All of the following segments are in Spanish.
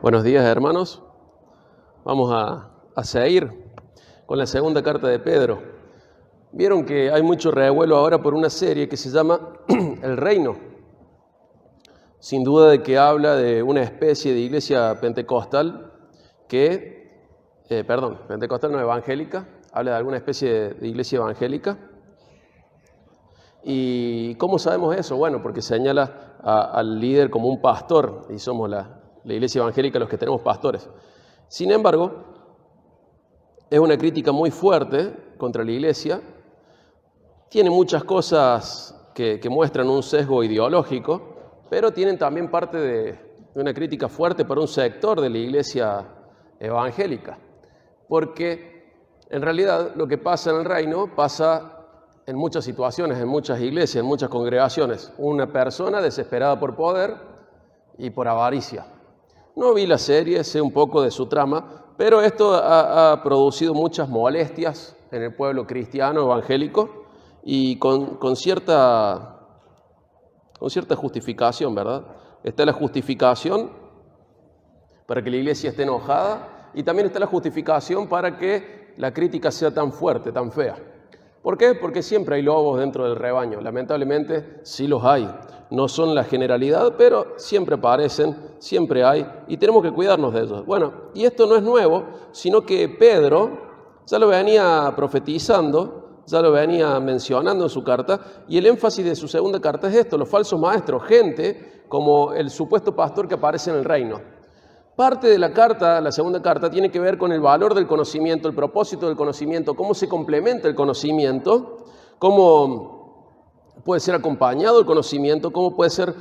Buenos días, hermanos. Vamos a seguir con la segunda carta de Pedro. Vieron que hay mucho revuelo ahora por una serie que se llama El Reino. Sin duda de que habla de una especie de iglesia pentecostal pentecostal no evangélica, habla de alguna especie de iglesia evangélica. ¿Y cómo sabemos eso? Bueno, porque señala al líder como un pastor, y somos la iglesia evangélica los que tenemos pastores. Sin embargo, es una crítica muy fuerte contra la iglesia. Tiene muchas cosas que muestran un sesgo ideológico, pero tienen también parte de una crítica fuerte para un sector de la iglesia evangélica. Porque en realidad lo que pasa en el reino pasa en muchas situaciones, en muchas iglesias, en muchas congregaciones. Una persona desesperada por poder y por avaricia. No vi la serie, sé un poco de su trama, pero esto ha producido muchas molestias en el pueblo cristiano evangélico y con cierta justificación, ¿verdad? Está la justificación para que la iglesia esté enojada y también está la justificación para que la crítica sea tan fuerte, tan fea. ¿Por qué? Porque siempre hay lobos dentro del rebaño. Lamentablemente sí los hay. No son la generalidad, pero siempre aparecen, siempre hay, y tenemos que cuidarnos de ellos. Bueno, y esto no es nuevo, sino que Pedro ya lo venía profetizando, ya lo venía mencionando en su carta, y el énfasis de su segunda carta es esto: los falsos maestros, gente como el supuesto pastor que aparece en el reino. Parte de la carta, la segunda carta, tiene que ver con el valor del conocimiento, el propósito del conocimiento, cómo se complementa el conocimiento, cómo puede ser acompañado el conocimiento, cómo puede ser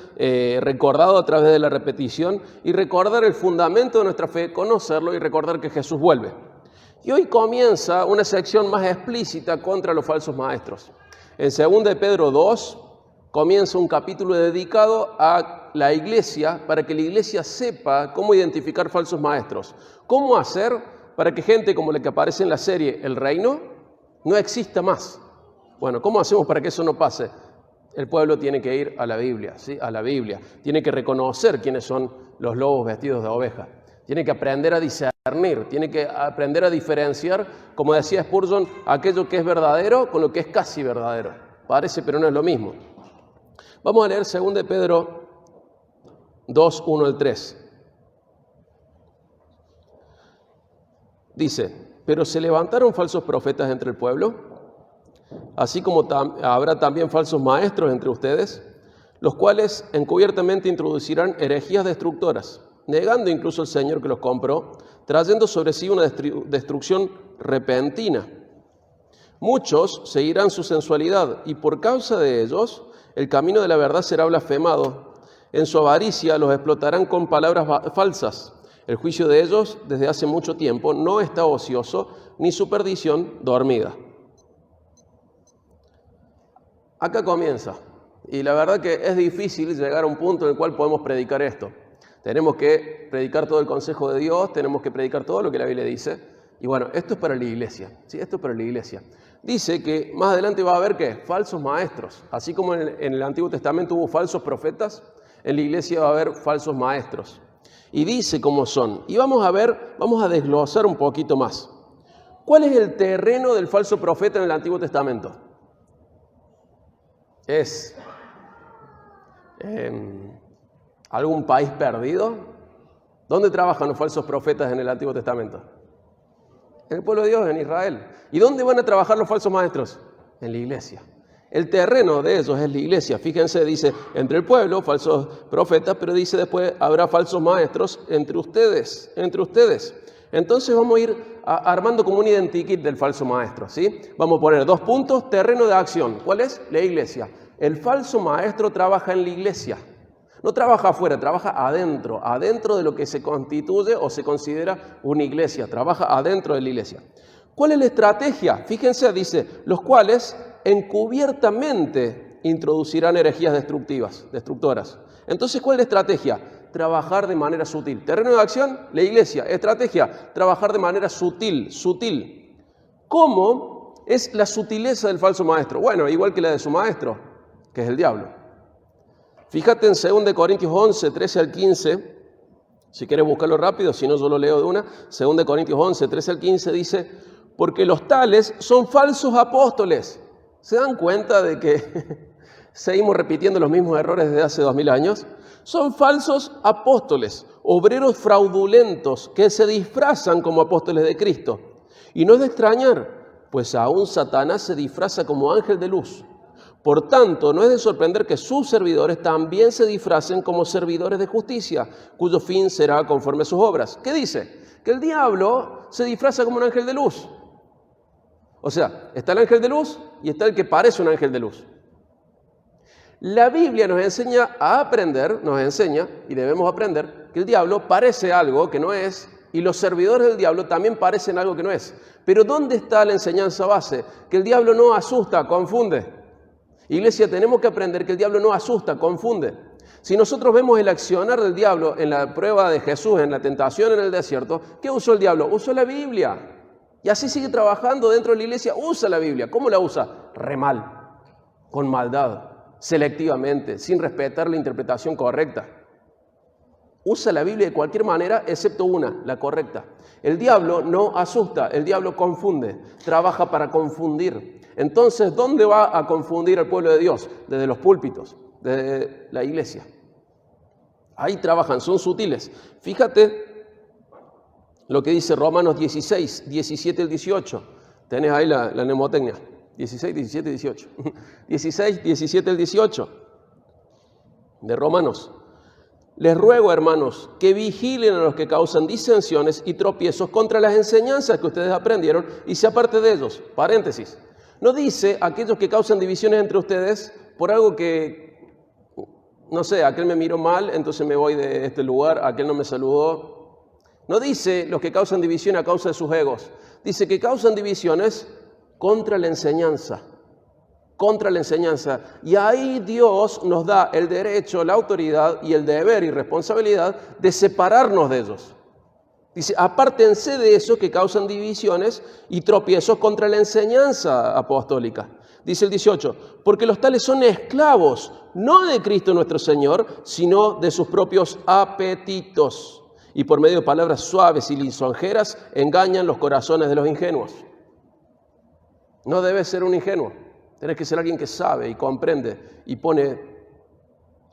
recordado a través de la repetición y recordar el fundamento de nuestra fe, conocerlo y recordar que Jesús vuelve. Y hoy comienza una sección más explícita contra los falsos maestros. En 2 de Pedro 2 comienza un capítulo dedicado a la iglesia, para que la iglesia sepa cómo identificar falsos maestros. Cómo hacer para que gente como la que aparece en la serie El Reino no exista más. Bueno, ¿cómo hacemos para que eso no pase? El pueblo tiene que ir a la Biblia, ¿sí? A la Biblia. Tiene que reconocer quiénes son los lobos vestidos de oveja. Tiene que aprender a discernir, tiene que aprender a diferenciar, como decía Spurgeon, aquello que es verdadero con lo que es casi verdadero. Parece, pero no es lo mismo. Vamos a leer 2 de Pedro 2, 1 al 3. Dice: pero se levantaron falsos profetas entre el pueblo, así como habrá también falsos maestros entre ustedes, los cuales encubiertamente introducirán herejías destructoras, negando incluso al Señor que los compró, trayendo sobre sí una destrucción repentina. Muchos seguirán su sensualidad, y por causa de ellos el camino de la verdad será blasfemado. En su avaricia los explotarán con palabras falsas. El juicio de ellos desde hace mucho tiempo no está ocioso, ni su perdición dormida. Acá comienza. Y la verdad que es difícil llegar a un punto en el cual podemos predicar esto. Tenemos que predicar todo el consejo de Dios, tenemos que predicar todo lo que la Biblia dice. Y bueno, esto es para la iglesia, ¿sí? Esto es para la iglesia. Dice que más adelante va a haber, ¿qué? Falsos maestros. Así como en el Antiguo Testamento hubo falsos profetas, en la iglesia va a haber falsos maestros. Y dice cómo son. Y vamos a desglosar un poquito más. ¿Cuál es el terreno del falso profeta en el Antiguo Testamento? ¿Es algún país perdido? ¿Dónde trabajan los falsos profetas en el Antiguo Testamento? En el pueblo de Dios, en Israel. ¿Y dónde van a trabajar los falsos maestros? En la iglesia. El terreno de ellos es la iglesia. Fíjense, dice, entre el pueblo, falsos profetas, pero dice después, habrá falsos maestros entre ustedes. Entonces vamos a ir armando como un identikit del falso maestro, ¿sí? Vamos a poner 2 puntos, terreno de acción. ¿Cuál es? La iglesia. El falso maestro trabaja en la iglesia. No trabaja afuera, trabaja adentro de lo que se constituye o se considera una iglesia. Trabaja adentro de la iglesia. ¿Cuál es la estrategia? Fíjense, dice, los cuales encubiertamente introducirán herejías destructoras. Entonces, ¿cuál es la estrategia? Trabajar de manera sutil. Terreno de acción, la iglesia. Estrategia, trabajar de manera sutil. ¿Cómo es la sutileza del falso maestro? Bueno, igual que la de su maestro, que es el diablo. Fíjate en 2 Corintios 11, 13 al 15, Si quieres buscarlo rápido, si no yo lo leo de una. 2 Corintios 11, 13 al 15 dice, porque los tales son falsos apóstoles. ¿Se dan cuenta de que seguimos repitiendo los mismos errores desde hace 2000 años? Son falsos apóstoles, obreros fraudulentos que se disfrazan como apóstoles de Cristo. Y no es de extrañar, pues aún Satanás se disfraza como ángel de luz. Por tanto, no es de sorprender que sus servidores también se disfracen como servidores de justicia, cuyo fin será conforme a sus obras. ¿Qué dice? Que el diablo se disfraza como un ángel de luz. O sea, está el ángel de luz y está el que parece un ángel de luz. La Biblia nos enseña a aprender, y debemos aprender, que el diablo parece algo que no es, y los servidores del diablo también parecen algo que no es. Pero ¿dónde está la enseñanza base? Que el diablo no asusta, confunde. Iglesia, tenemos que aprender que el diablo no asusta, confunde. Si nosotros vemos el accionar del diablo en la prueba de Jesús, en la tentación en el desierto, ¿qué usó el diablo? Usó la Biblia. Y así sigue trabajando dentro de la iglesia, usa la Biblia. ¿Cómo la usa? Re mal, con maldad, selectivamente, sin respetar la interpretación correcta. Usa la Biblia de cualquier manera, excepto una, la correcta. El diablo no asusta, el diablo confunde, trabaja para confundir. Entonces, ¿dónde va a confundir al pueblo de Dios? Desde los púlpitos, desde la iglesia. Ahí trabajan, son sutiles. Fíjate lo que dice Romanos 16, 17 al 18. Tenés ahí la mnemotecnia. 16, 17, 18. 16, 17 al 18 de Romanos. Les ruego, hermanos, que vigilen a los que causan disensiones y tropiezos contra las enseñanzas que ustedes aprendieron y se aparte de ellos. Paréntesis. No dice aquellos que causan divisiones entre ustedes por algo que, no sé, aquel me miró mal, entonces me voy de este lugar, aquel no me saludó. No dice los que causan división a causa de sus egos. Dice que causan divisiones contra la enseñanza. Contra la enseñanza. Y ahí Dios nos da el derecho, la autoridad y el deber y responsabilidad de separarnos de ellos. Dice, apártense de esos que causan divisiones y tropiezos contra la enseñanza apostólica. Dice el 18, porque los tales son esclavos, no de Cristo nuestro Señor, sino de sus propios apetitos. Y por medio de palabras suaves y lisonjeras engañan los corazones de los ingenuos. No debes ser un ingenuo. Tenés que ser alguien que sabe y comprende y pone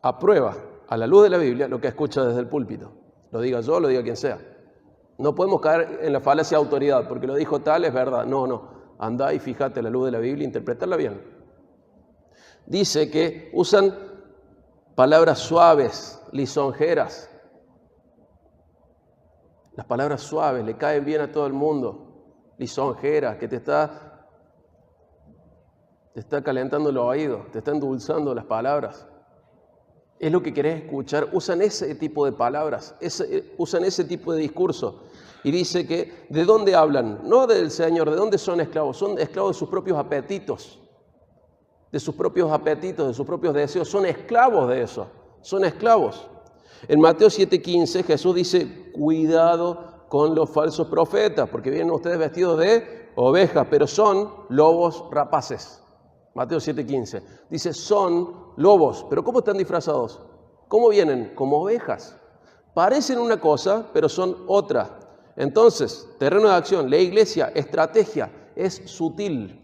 a prueba, a la luz de la Biblia, lo que escucha desde el púlpito. Lo diga yo, lo diga quien sea. No podemos caer en la falacia de autoridad, porque lo dijo tal, es verdad. No. Andá y fíjate a la luz de la Biblia e interpretarla bien. Dice que usan palabras suaves, lisonjeras. Las palabras suaves le caen bien a todo el mundo. Lisonjeras, que te está calentando los oídos, te está endulzando las palabras. Es lo que querés escuchar. Usan ese tipo de palabras, usan ese tipo de discurso. Y dice que, ¿de dónde hablan? No del Señor, ¿de dónde son esclavos? Son esclavos de sus propios apetitos. De sus propios apetitos, de sus propios deseos. Son esclavos de eso. Son esclavos. En Mateo 7:15 Jesús dice, cuidado con los falsos profetas, porque vienen ustedes vestidos de ovejas, pero son lobos rapaces. Mateo 7:15. Dice, son lobos, pero ¿cómo están disfrazados? ¿Cómo vienen? Como ovejas. Parecen una cosa, pero son otra. Entonces, terreno de acción, la iglesia, estrategia, es sutil.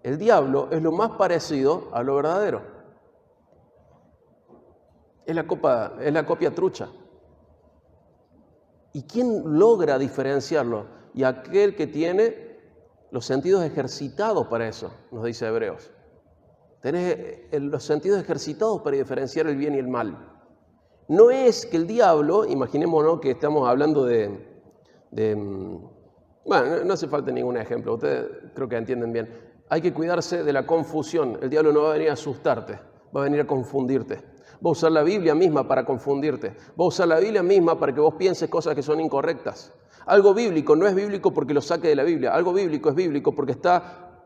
El diablo es lo más parecido a lo verdadero. Es la copia trucha. ¿Y quién logra diferenciarlo? Y aquel que tiene los sentidos ejercitados para eso, nos dice Hebreos. Tenés los sentidos ejercitados para diferenciar el bien y el mal. No es que el diablo, imaginémonos que estamos hablando bueno, no hace falta ningún ejemplo, ustedes creo que entienden bien. Hay que cuidarse de la confusión. El diablo no va a venir a asustarte, va a venir a confundirte. Va a usar la Biblia misma para confundirte. Va a usar la Biblia misma para que vos pienses cosas que son incorrectas. Algo bíblico no es bíblico porque lo saque de la Biblia. Algo bíblico es bíblico porque está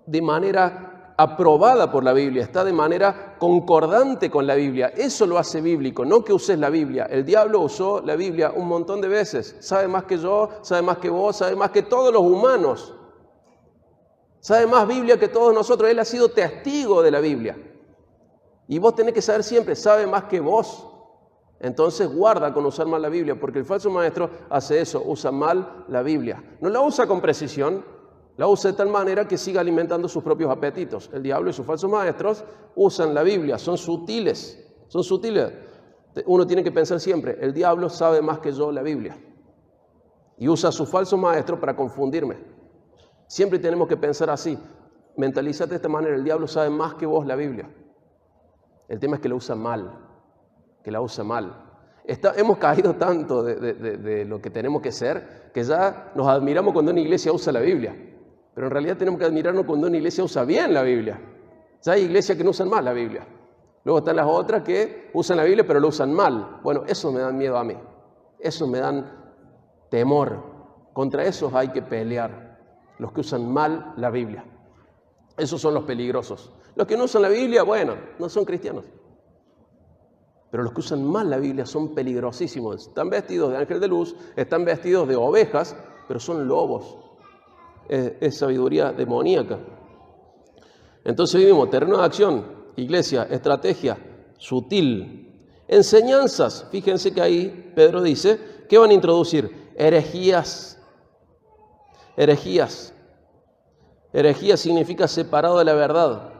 de manera aprobada por la Biblia, está de manera concordante con la Biblia. Eso lo hace bíblico, no que uses la Biblia. El diablo usó la Biblia un montón de veces. Sabe más que yo, sabe más que vos, sabe más que todos los humanos. Sabe más Biblia que todos nosotros. Él ha sido testigo de la Biblia. Y vos tenés que saber siempre, sabe más que vos. Entonces guarda con usar mal la Biblia, porque el falso maestro hace eso, usa mal la Biblia. No la usa con precisión, la usa de tal manera que siga alimentando sus propios apetitos. El diablo y sus falsos maestros usan la Biblia, son sutiles. Uno tiene que pensar siempre, el diablo sabe más que yo la Biblia. Y usa a sus falsos maestros para confundirme. Siempre tenemos que pensar así. Mentalízate de esta manera, el diablo sabe más que vos la Biblia. El tema es que la usa mal. Hemos caído tanto de lo que tenemos que ser, que ya nos admiramos cuando una iglesia usa la Biblia. Pero en realidad tenemos que admirarnos cuando una iglesia usa bien la Biblia. Ya hay iglesias que no usan mal la Biblia. Luego están las otras que usan la Biblia pero lo usan mal. Bueno, eso me dan miedo a mí. Eso me dan temor. Contra esos hay que pelear. Los que usan mal la Biblia. Esos son los peligrosos. Los que no usan la Biblia, bueno, no son cristianos. Pero los que usan mal la Biblia son peligrosísimos. Están vestidos de ángel de luz, están vestidos de ovejas, pero son lobos. Es sabiduría demoníaca. Entonces vivimos terreno de acción, iglesia, estrategia, sutil. Enseñanzas, fíjense que ahí Pedro dice, ¿qué van a introducir? Herejías. Herejía significa separado de la verdad.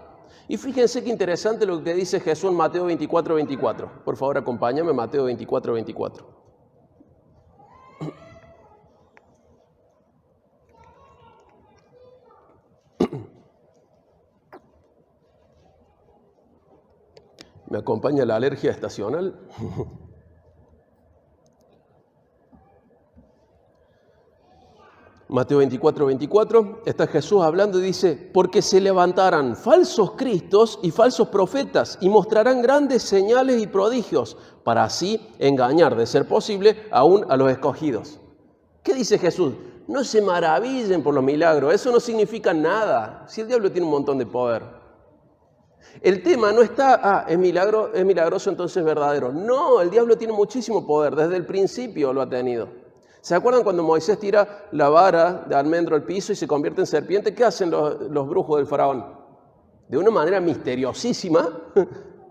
Y fíjense qué interesante lo que dice Jesús en Mateo 24:24. Por favor, acompáñame, Mateo 24:24. ¿Me acompaña la alergia estacional? Mateo 24:24, está Jesús hablando y dice, porque se levantarán falsos cristos y falsos profetas y mostrarán grandes señales y prodigios para así engañar, de ser posible, aún a los escogidos. ¿Qué dice Jesús? No se maravillen por los milagros, eso no significa nada, si el diablo tiene un montón de poder. El tema no está, es milagroso, entonces es verdadero. No, el diablo tiene muchísimo poder, desde el principio lo ha tenido. ¿Se acuerdan cuando Moisés tira la vara de almendro al piso y se convierte en serpiente? ¿Qué hacen los brujos del faraón? De una manera misteriosísima,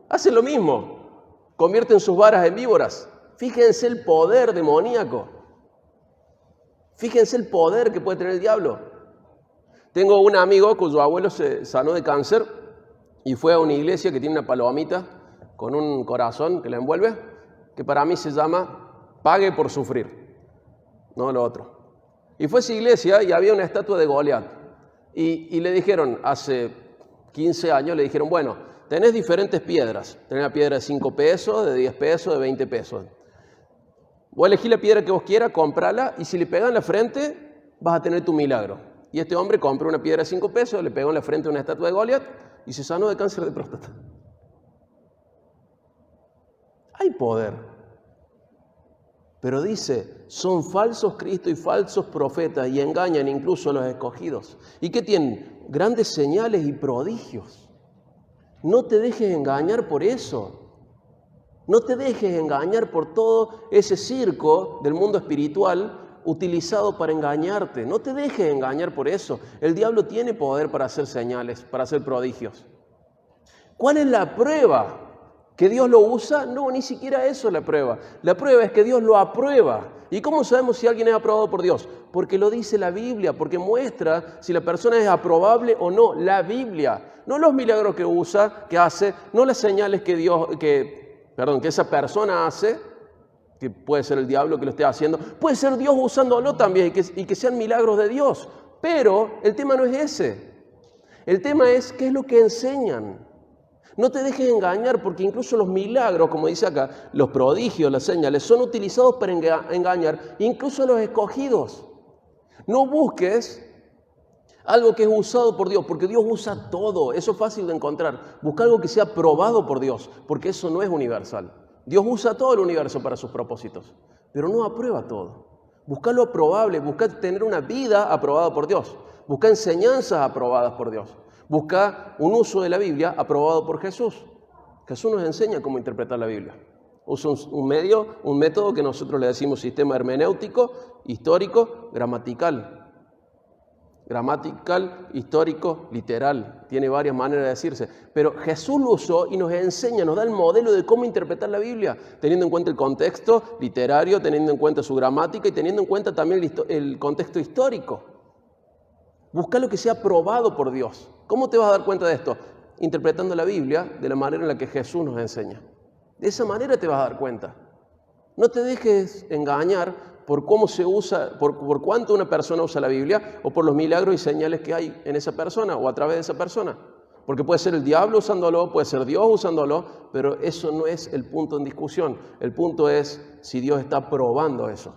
hacen lo mismo. Convierten sus varas en víboras. Fíjense el poder demoníaco. Fíjense el poder que puede tener el diablo. Tengo un amigo cuyo abuelo se sanó de cáncer y fue a una iglesia que tiene una palomita con un corazón que la envuelve, que para mí se llama Pague por sufrir. No lo otro. Y fue a esa iglesia y había una estatua de Goliat. Y le dijeron, hace 15 años, le dijeron, bueno, tenés diferentes piedras. Tenés la piedra de 5 pesos, de 10 pesos, de 20 pesos. Vos elegís la piedra que vos quieras, comprala, y si le pegan en la frente, vas a tener tu milagro. Y este hombre compró una piedra de 5 pesos, le pegó en la frente a una estatua de Goliat y se sanó de cáncer de próstata. Hay poder. Pero dice, son falsos Cristos y falsos profetas y engañan incluso a los escogidos. ¿Y qué tienen? Grandes señales y prodigios. No te dejes engañar por eso. No te dejes engañar por todo ese circo del mundo espiritual utilizado para engañarte. No te dejes engañar por eso. El diablo tiene poder para hacer señales, para hacer prodigios. ¿Cuál es la prueba? ¿Que Dios lo usa? No, ni siquiera eso es la prueba. La prueba es que Dios lo aprueba. ¿Y cómo sabemos si alguien es aprobado por Dios? Porque lo dice la Biblia, porque muestra si la persona es aprobable o no. La Biblia, no los milagros que usa, que hace, no las señales que esa persona hace, que puede ser el diablo que lo esté haciendo, puede ser Dios usándolo también y que sean milagros de Dios. Pero el tema no es ese. El tema es qué es lo que enseñan. No te dejes engañar porque incluso los milagros, como dice acá, los prodigios, las señales, son utilizados para engañar incluso a los escogidos. No busques algo que es usado por Dios, porque Dios usa todo. Eso es fácil de encontrar. Busca algo que sea aprobado por Dios, porque eso no es universal. Dios usa todo el universo para sus propósitos, pero no aprueba todo. Busca lo aprobable, busca tener una vida aprobada por Dios. Busca enseñanzas aprobadas por Dios. Busca un uso de la Biblia aprobado por Jesús. Jesús nos enseña cómo interpretar la Biblia. Usa un método que nosotros le decimos sistema hermenéutico, histórico, gramatical. Gramatical, histórico, literal. Tiene varias maneras de decirse. Pero Jesús lo usó y nos enseña, nos da el modelo de cómo interpretar la Biblia, teniendo en cuenta el contexto literario, teniendo en cuenta su gramática y teniendo en cuenta también el contexto histórico. Busca lo que sea probado por Dios. ¿Cómo te vas a dar cuenta de esto? Interpretando la Biblia de la manera en la que Jesús nos enseña. De esa manera te vas a dar cuenta. No te dejes engañar por cómo se usa, por cuánto una persona usa la Biblia o por los milagros y señales que hay en esa persona o a través de esa persona. Porque puede ser el diablo usándolo, puede ser Dios usándolo, pero eso no es el punto en discusión. El punto es si Dios está aprobando eso.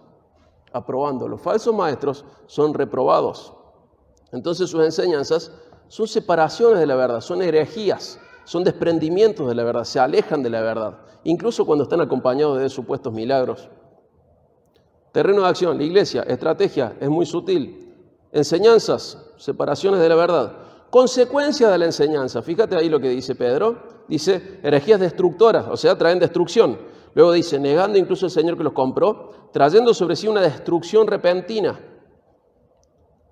Aprobando. Los falsos maestros son reprobados. Entonces sus enseñanzas son separaciones de la verdad, son herejías, son desprendimientos de la verdad, se alejan de la verdad, incluso cuando están acompañados de supuestos milagros. Terreno de acción, la iglesia, estrategia, es muy sutil. Enseñanzas, separaciones de la verdad. Consecuencias de la enseñanza, fíjate ahí lo que dice Pedro, dice herejías destructoras, o sea, traen destrucción. Luego dice, negando incluso al Señor que los compró, trayendo sobre sí una destrucción repentina.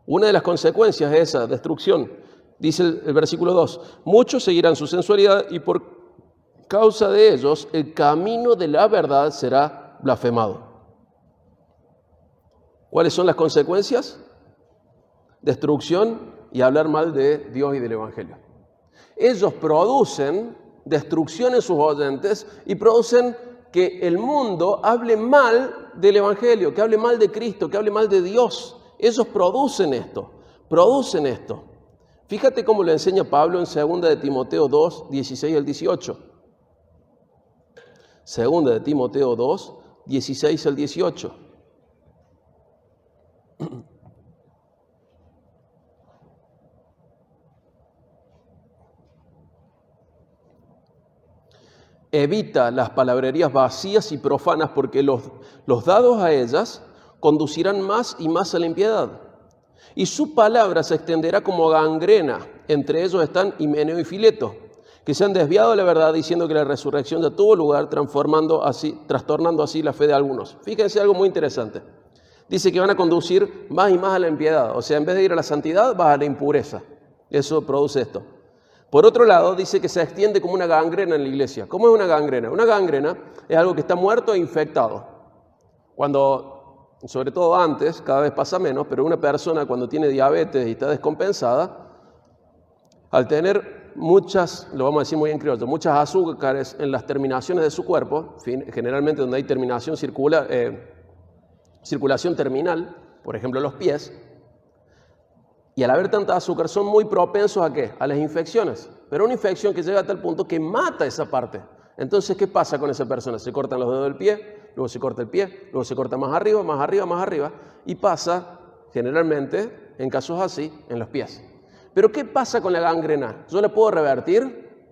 Una de las consecuencias es esa, destrucción. Dice el versículo 2, muchos seguirán su sensualidad y por causa de ellos el camino de la verdad será blasfemado. ¿Cuáles son las consecuencias? Destrucción y hablar mal de Dios y del Evangelio. Ellos producen destrucción en sus oyentes y producen que el mundo hable mal del Evangelio, que hable mal de Cristo, que hable mal de Dios. Ellos producen esto. Fíjate cómo lo enseña Pablo en 2 de Timoteo 2, 16 al 18. 2 de Timoteo 2, 16 al 18. Evita las palabrerías vacías y profanas porque los dados a ellas conducirán más y más a la impiedad. Y su palabra se extenderá como gangrena. Entre ellos están Himeneo y Fileto, que se han desviado de la verdad diciendo que la resurrección ya tuvo lugar, trastornando así la fe de algunos. Fíjense algo muy interesante. Dice que van a conducir más y más a la impiedad. O sea, en vez de ir a la santidad, vas a la impureza. Eso produce esto. Por otro lado, dice que se extiende como una gangrena en la iglesia. ¿Cómo es una gangrena? Una gangrena es algo que está muerto e infectado. Cuando, sobre todo antes, cada vez pasa menos, pero una persona cuando tiene diabetes y está descompensada, al tener muchas, lo vamos a decir muy bien criollo, muchas azúcares en las terminaciones de su cuerpo, generalmente donde hay circulación terminal, por ejemplo los pies, y al haber tanta azúcar son muy propensos ¿a qué? A las infecciones, pero una infección que llega a tal punto que mata esa parte. Entonces, ¿qué pasa con esa persona? Se cortan los dedos del pie, luego se corta el pie, luego se corta más arriba, y pasa, generalmente, en casos así, en los pies. Pero ¿qué pasa con la gangrena? ¿Yo la puedo revertir?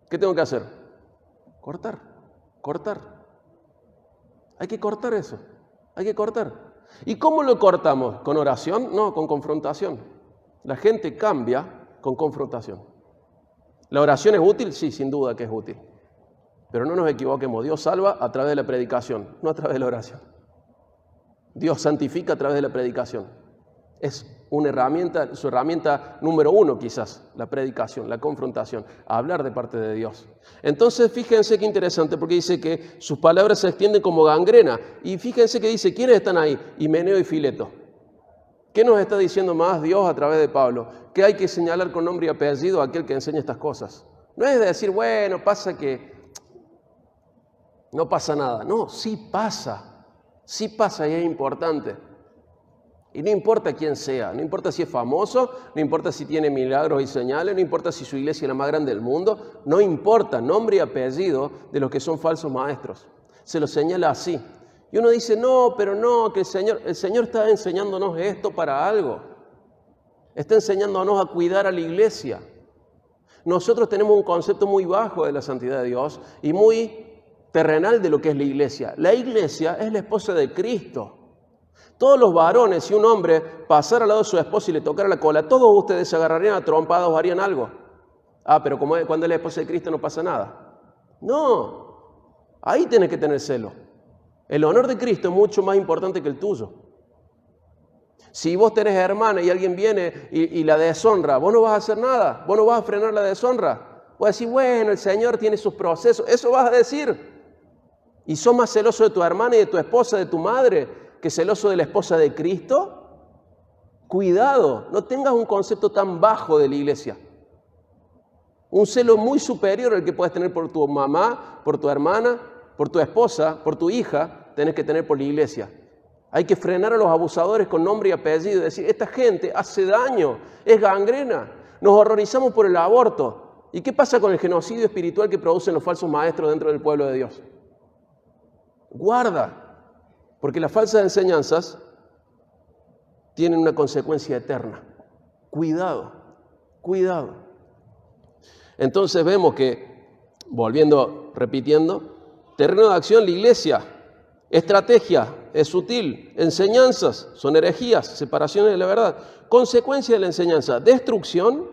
¿Qué tengo que hacer? Cortar. Hay que cortar eso. Hay que cortar. ¿Y cómo lo cortamos? ¿Con oración? No, con confrontación. La gente cambia con confrontación. ¿La oración es útil? Sí, sin duda que es útil. Pero no nos equivoquemos, Dios salva a través de la predicación, no a través de la oración. Dios santifica a través de la predicación. Es una herramienta, su herramienta número 1 quizás, la predicación, la confrontación, hablar de parte de Dios. Entonces fíjense qué interesante, porque dice que sus palabras se extienden como gangrena. Y fíjense que dice, ¿quiénes están ahí? Himeneo y Fileto. ¿Qué nos está diciendo más Dios a través de Pablo? Que hay que señalar con nombre y apellido a aquel que enseña estas cosas. No es de decir, bueno, pasa que no pasa nada. No, sí pasa y es importante. Y no importa quién sea, no importa si es famoso, no importa si tiene milagros y señales, no importa si su iglesia es la más grande del mundo, no importa nombre y apellido de los que son falsos maestros. Se los señala así. Y uno dice, no, pero no, que el Señor está enseñándonos esto para algo. Está enseñándonos a cuidar a la iglesia. Nosotros tenemos un concepto muy bajo de la santidad de Dios y muy terrenal de lo que es la iglesia. La iglesia es la esposa de Cristo. Todos los varones, si un hombre pasara al lado de su esposa y le tocara la cola, todos ustedes se agarrarían a trompadas o harían algo. Ah, pero cuando es la esposa de Cristo no pasa nada. No, ahí tienes que tener celo. El honor de Cristo es mucho más importante que el tuyo. Si vos tenés hermana y alguien viene y la deshonra, vos no vas a hacer nada, vos no vas a frenar la deshonra. Vos decís, bueno, el Señor tiene sus procesos, eso vas a decir. ¿Y sos más celoso de tu hermana y de tu esposa, de tu madre, que celoso de la esposa de Cristo? Cuidado, no tengas un concepto tan bajo de la iglesia. Un celo muy superior al que puedes tener por tu mamá, por tu hermana, por tu esposa, por tu hija, tenés que tener por la iglesia. Hay que frenar a los abusadores con nombre y apellido y decir, esta gente hace daño, es gangrena. Nos horrorizamos por el aborto. ¿Y qué pasa con el genocidio espiritual que producen los falsos maestros dentro del pueblo de Dios? Guarda, porque las falsas enseñanzas tienen una consecuencia eterna. Cuidado, cuidado. Entonces vemos que, repitiendo, terreno de acción, la iglesia, estrategia, es sutil, enseñanzas, son herejías, separaciones de la verdad, consecuencia de la enseñanza, destrucción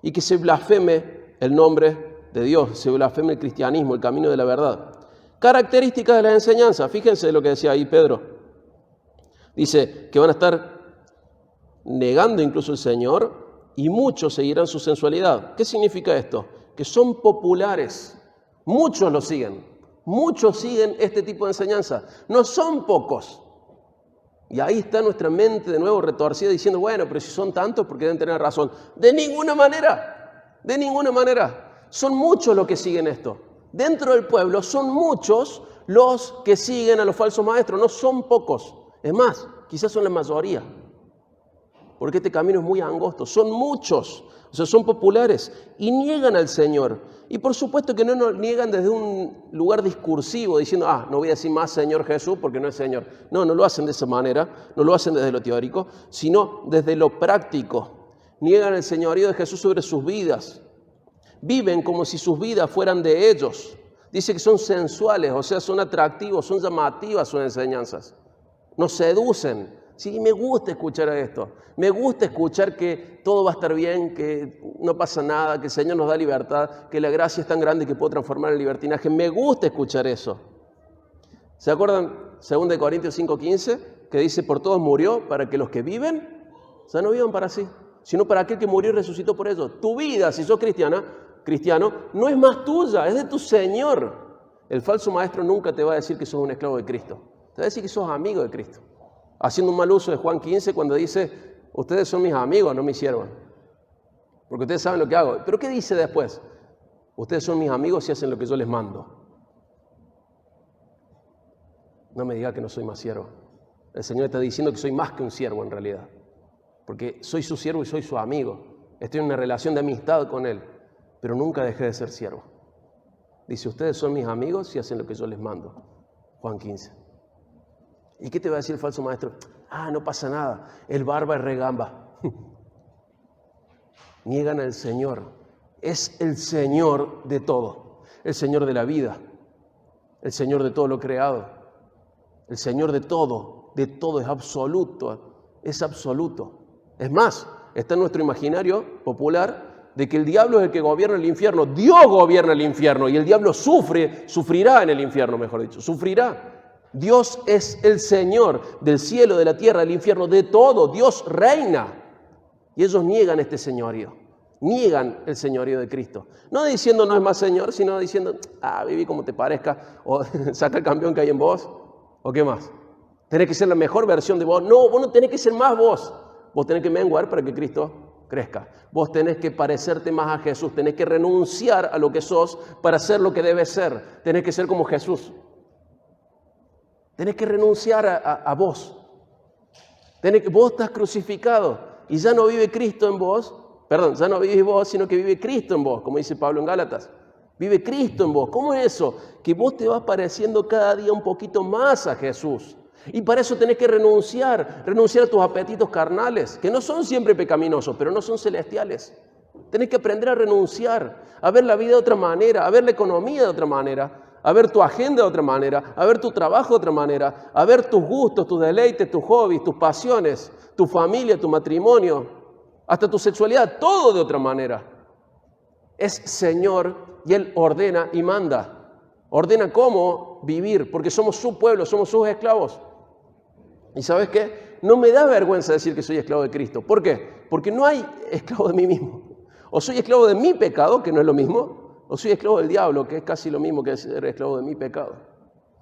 y que se blasfeme el nombre de Dios, se blasfeme el cristianismo, el camino de la verdad. Características de la enseñanza, fíjense lo que decía ahí Pedro, dice que van a estar negando incluso el Señor y muchos seguirán su sensualidad. ¿Qué significa esto? Que son populares, muchos lo siguen. Muchos siguen este tipo de enseñanza, no son pocos. Y ahí está nuestra mente de nuevo retorcida diciendo, bueno, pero si son tantos, ¿por qué deben tener razón? De ninguna manera, de ninguna manera. Son muchos los que siguen esto. Dentro del pueblo son muchos los que siguen a los falsos maestros, no son pocos. Es más, quizás son la mayoría. Porque este camino es muy angosto, son muchos. O sea, son populares y niegan al Señor. Y por supuesto que no nos niegan desde un lugar discursivo, diciendo, no voy a decir más Señor Jesús porque no es Señor. No lo hacen de esa manera, no lo hacen desde lo teórico, sino desde lo práctico. Niegan el señorío de Jesús sobre sus vidas. Viven como si sus vidas fueran de ellos. Dice que son sensuales, o sea, son atractivos, son llamativas sus enseñanzas. Nos seducen. Sí, me gusta escuchar esto. Me gusta escuchar que todo va a estar bien, que no pasa nada, que el Señor nos da libertad, que la gracia es tan grande que puede transformar el libertinaje. Me gusta escuchar eso. ¿Se acuerdan? 2 Corintios 5:15, que dice, por todos murió para que los que viven, o sea, no vivan para sí, sino para aquel que murió y resucitó por ellos. Tu vida, si sos cristiano, no es más tuya, es de tu Señor. El falso maestro nunca te va a decir que sos un esclavo de Cristo. Te va a decir que sos amigo de Cristo. Haciendo un mal uso de Juan 15 cuando dice, ustedes son mis amigos, no mis siervos. Porque ustedes saben lo que hago. ¿Pero qué dice después? Ustedes son mis amigos si hacen lo que yo les mando. No me diga que no soy más siervo. El Señor está diciendo que soy más que un siervo en realidad. Porque soy su siervo y soy su amigo. Estoy en una relación de amistad con Él. Pero nunca dejé de ser siervo. Dice, ustedes son mis amigos si hacen lo que yo les mando. Juan 15. ¿Y qué te va a decir el falso maestro? No pasa nada, el barba es regamba. Niegan al Señor. Es el Señor de todo. El Señor de la vida. El Señor de todo lo creado. El Señor de todo es absoluto. Es absoluto. Es más, está en nuestro imaginario popular de que el diablo es el que gobierna el infierno. Dios gobierna el infierno y el diablo sufrirá en el infierno, mejor dicho. Sufrirá. Dios es el Señor del cielo, de la tierra, del infierno, de todo. Dios reina. Y ellos niegan este señorío. Niegan el señorío de Cristo. No diciendo no es más Señor, sino diciendo, viví como te parezca, o saca el campeón que hay en vos, o qué más. Tenés que ser la mejor versión de vos. No, vos no tenés que ser más vos. Vos tenés que menguar para que Cristo crezca. Vos tenés que parecerte más a Jesús. Tenés que renunciar a lo que sos para ser lo que debes ser. Tenés que ser como Jesús. Tenés que renunciar a vos. Vos estás crucificado y ya no vive Cristo en vos. Ya no vivís vos, sino que vive Cristo en vos, como dice Pablo en Gálatas. Vive Cristo en vos. ¿Cómo es eso? Que vos te vas pareciendo cada día un poquito más a Jesús. Y para eso tenés que renunciar a tus apetitos carnales, que no son siempre pecaminosos, pero no son celestiales. Tenés que aprender a renunciar, a ver la vida de otra manera, a ver la economía de otra manera, a ver tu agenda de otra manera, a ver tu trabajo de otra manera, a ver tus gustos, tus deleites, tus hobbies, tus pasiones, tu familia, tu matrimonio, hasta tu sexualidad, todo de otra manera. Es Señor y Él ordena y manda. Ordena cómo vivir, porque somos su pueblo, somos sus esclavos. ¿Y sabes qué? no me da vergüenza decir que soy esclavo de Cristo. ¿Por qué? Porque no hay esclavo de mí mismo. O soy esclavo de mi pecado, que no es lo mismo, o soy esclavo del diablo, que es casi lo mismo que ser esclavo de mi pecado.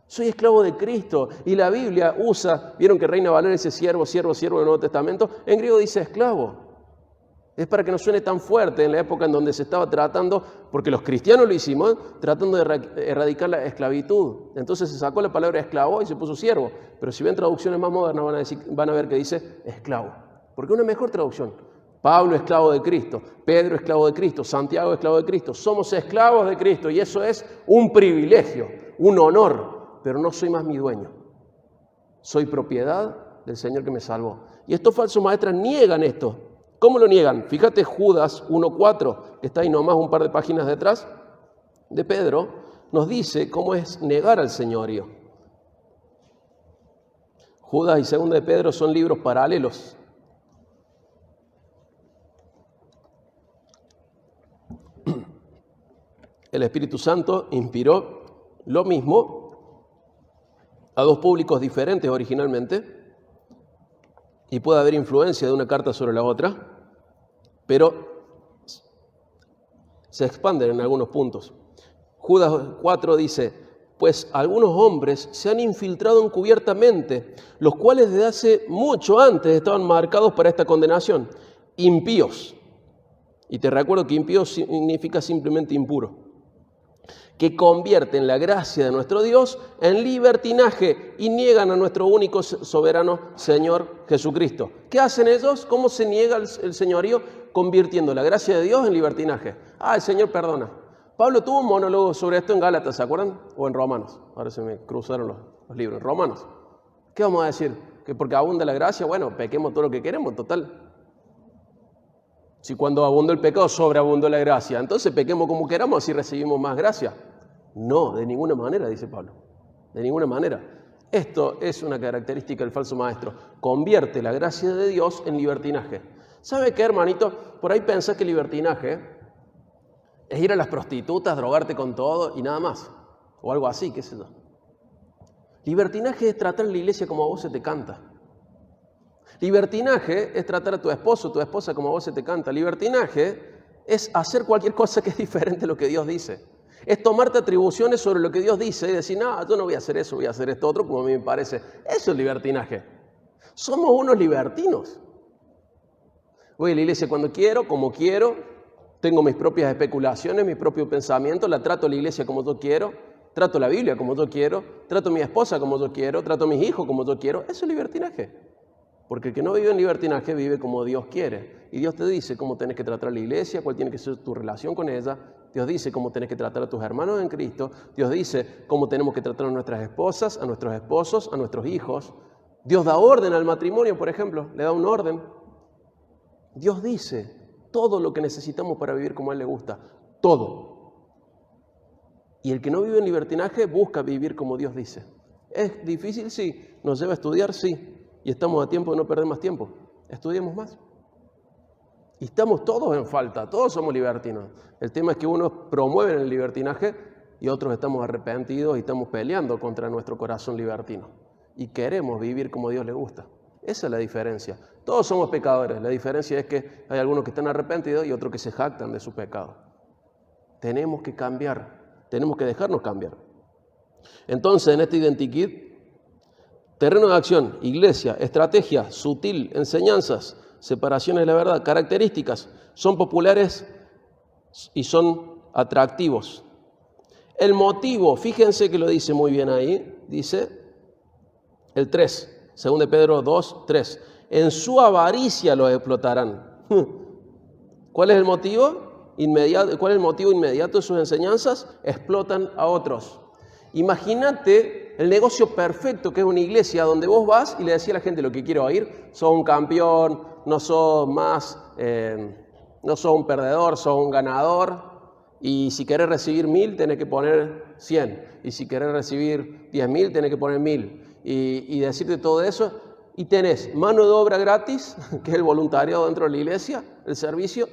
Soy esclavo de Cristo. Y la Biblia usa, vieron que Reina Valera dice siervo, siervo, siervo en el Nuevo Testamento, en griego dice esclavo. Es para que no suene tan fuerte en la época en donde se estaba tratando, porque los cristianos lo hicimos, tratando de erradicar la esclavitud. Entonces se sacó la palabra esclavo y se puso siervo. Pero si ven traducciones más modernas van a ver que dice esclavo. Porque es una mejor traducción. Pablo esclavo de Cristo, Pedro esclavo de Cristo, Santiago esclavo de Cristo. Somos esclavos de Cristo y eso es un privilegio, un honor. Pero no soy más mi dueño. Soy propiedad del Señor que me salvó. Y estos falsos maestros niegan esto. ¿Cómo lo niegan? Fíjate Judas 1:4, que está ahí nomás un par de páginas detrás de Pedro, nos dice cómo es negar al señorío. Judas y Segunda de Pedro son libros paralelos. El Espíritu Santo inspiró lo mismo a dos públicos diferentes originalmente, y puede haber influencia de una carta sobre la otra, pero se expanden en algunos puntos. Judas 4 dice, pues algunos hombres se han infiltrado encubiertamente, los cuales desde hace mucho antes estaban marcados para esta condenación, impíos. Y te recuerdo que impío significa simplemente impuro, que convierten la gracia de nuestro Dios en libertinaje y niegan a nuestro único soberano Señor Jesucristo. ¿Qué hacen ellos? ¿Cómo se niega el señorío? Convirtiendo la gracia de Dios en libertinaje. El Señor perdona. Pablo tuvo un monólogo sobre esto en Gálatas, ¿se acuerdan? O en Romanos. Ahora se me cruzaron los libros. Romanos. ¿Qué vamos a decir? ¿Que porque abunda la gracia? Bueno, pequemos todo lo que queremos, total. Si cuando abundó el pecado, sobreabundó la gracia. Entonces pequemos como queramos, así recibimos más gracia. No, de ninguna manera, dice Pablo. De ninguna manera. Esto es una característica del falso maestro. Convierte la gracia de Dios en libertinaje. ¿Sabe qué, hermanito? Por ahí pensás que libertinaje es ir a las prostitutas, drogarte con todo y nada más. O algo así, qué sé yo. Libertinaje es tratar a la iglesia como a vos se te canta. Libertinaje es tratar a tu esposo, tu esposa como a vos se te canta. Libertinaje es hacer cualquier cosa que es diferente a lo que Dios dice. Es tomarte atribuciones sobre lo que Dios dice y decir, no, yo no voy a hacer eso, voy a hacer esto otro como a mí me parece. Eso es libertinaje. Somos unos libertinos. Voy a la iglesia cuando quiero, como quiero, tengo mis propias especulaciones, mis propios pensamientos, la trato a la iglesia como yo quiero, trato la Biblia como yo quiero, trato a mi esposa como yo quiero, trato a mis hijos como yo quiero. Eso es libertinaje. Porque el que no vive en libertinaje vive como Dios quiere. Y Dios te dice cómo tenés que tratar a la iglesia, cuál tiene que ser tu relación con ella. Dios dice cómo tenés que tratar a tus hermanos en Cristo. Dios dice cómo tenemos que tratar a nuestras esposas, a nuestros esposos, a nuestros hijos. Dios da orden al matrimonio, por ejemplo, le da un orden. Dios dice todo lo que necesitamos para vivir como a Él le gusta. Todo. Y el que no vive en libertinaje busca vivir como Dios dice. ¿Es difícil? Sí. ¿Nos lleva a estudiar? Sí. Y estamos a tiempo de no perder más tiempo. Estudiemos más. Y estamos todos en falta, todos somos libertinos. El tema es que unos promueven el libertinaje y otros estamos arrepentidos y estamos peleando contra nuestro corazón libertino. Y queremos vivir como a Dios le gusta. Esa es la diferencia. Todos somos pecadores. La diferencia es que hay algunos que están arrepentidos y otros que se jactan de su pecado. Tenemos que cambiar. Tenemos que dejarnos cambiar. Entonces, en este identikit, terreno de acción, iglesia, estrategia, sutil, enseñanzas, separaciones de la verdad, características, son populares y son atractivos. El motivo, fíjense que lo dice muy bien ahí, dice el 3, 2 de Pedro 2, 3. En su avaricia los explotarán. ¿Cuál es el motivo? ¿Cuál es el motivo inmediato de sus enseñanzas? Explotan a otros. Imagínate el negocio perfecto que es una iglesia donde vos vas y le decís a la gente lo que quiero oír. Sos un campeón, no sos no sos un perdedor, sos un ganador. Y si querés recibir 1000, tenés que poner 100. Y si querés recibir 10.000, tenés que poner 1000. Y decirte todo eso. Y tenés mano de obra gratis, que es el voluntariado dentro de la iglesia, el servicio.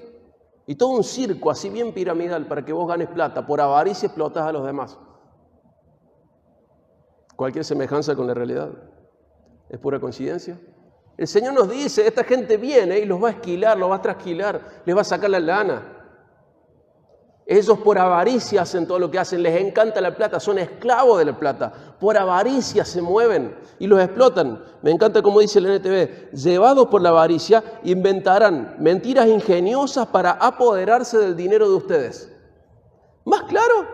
Y todo un circo así bien piramidal para que vos ganes plata. Por avaricia explotas a los demás. Cualquier semejanza con la realidad es pura coincidencia. El Señor nos dice, esta gente viene y los va a esquilar, los va a trasquilar, les va a sacar la lana. Ellos por avaricia hacen todo lo que hacen, les encanta la plata, son esclavos de la plata. Por avaricia se mueven y los explotan. Me encanta como dice el NTV, llevados por la avaricia, inventarán mentiras ingeniosas para apoderarse del dinero de ustedes. ¿Más claro?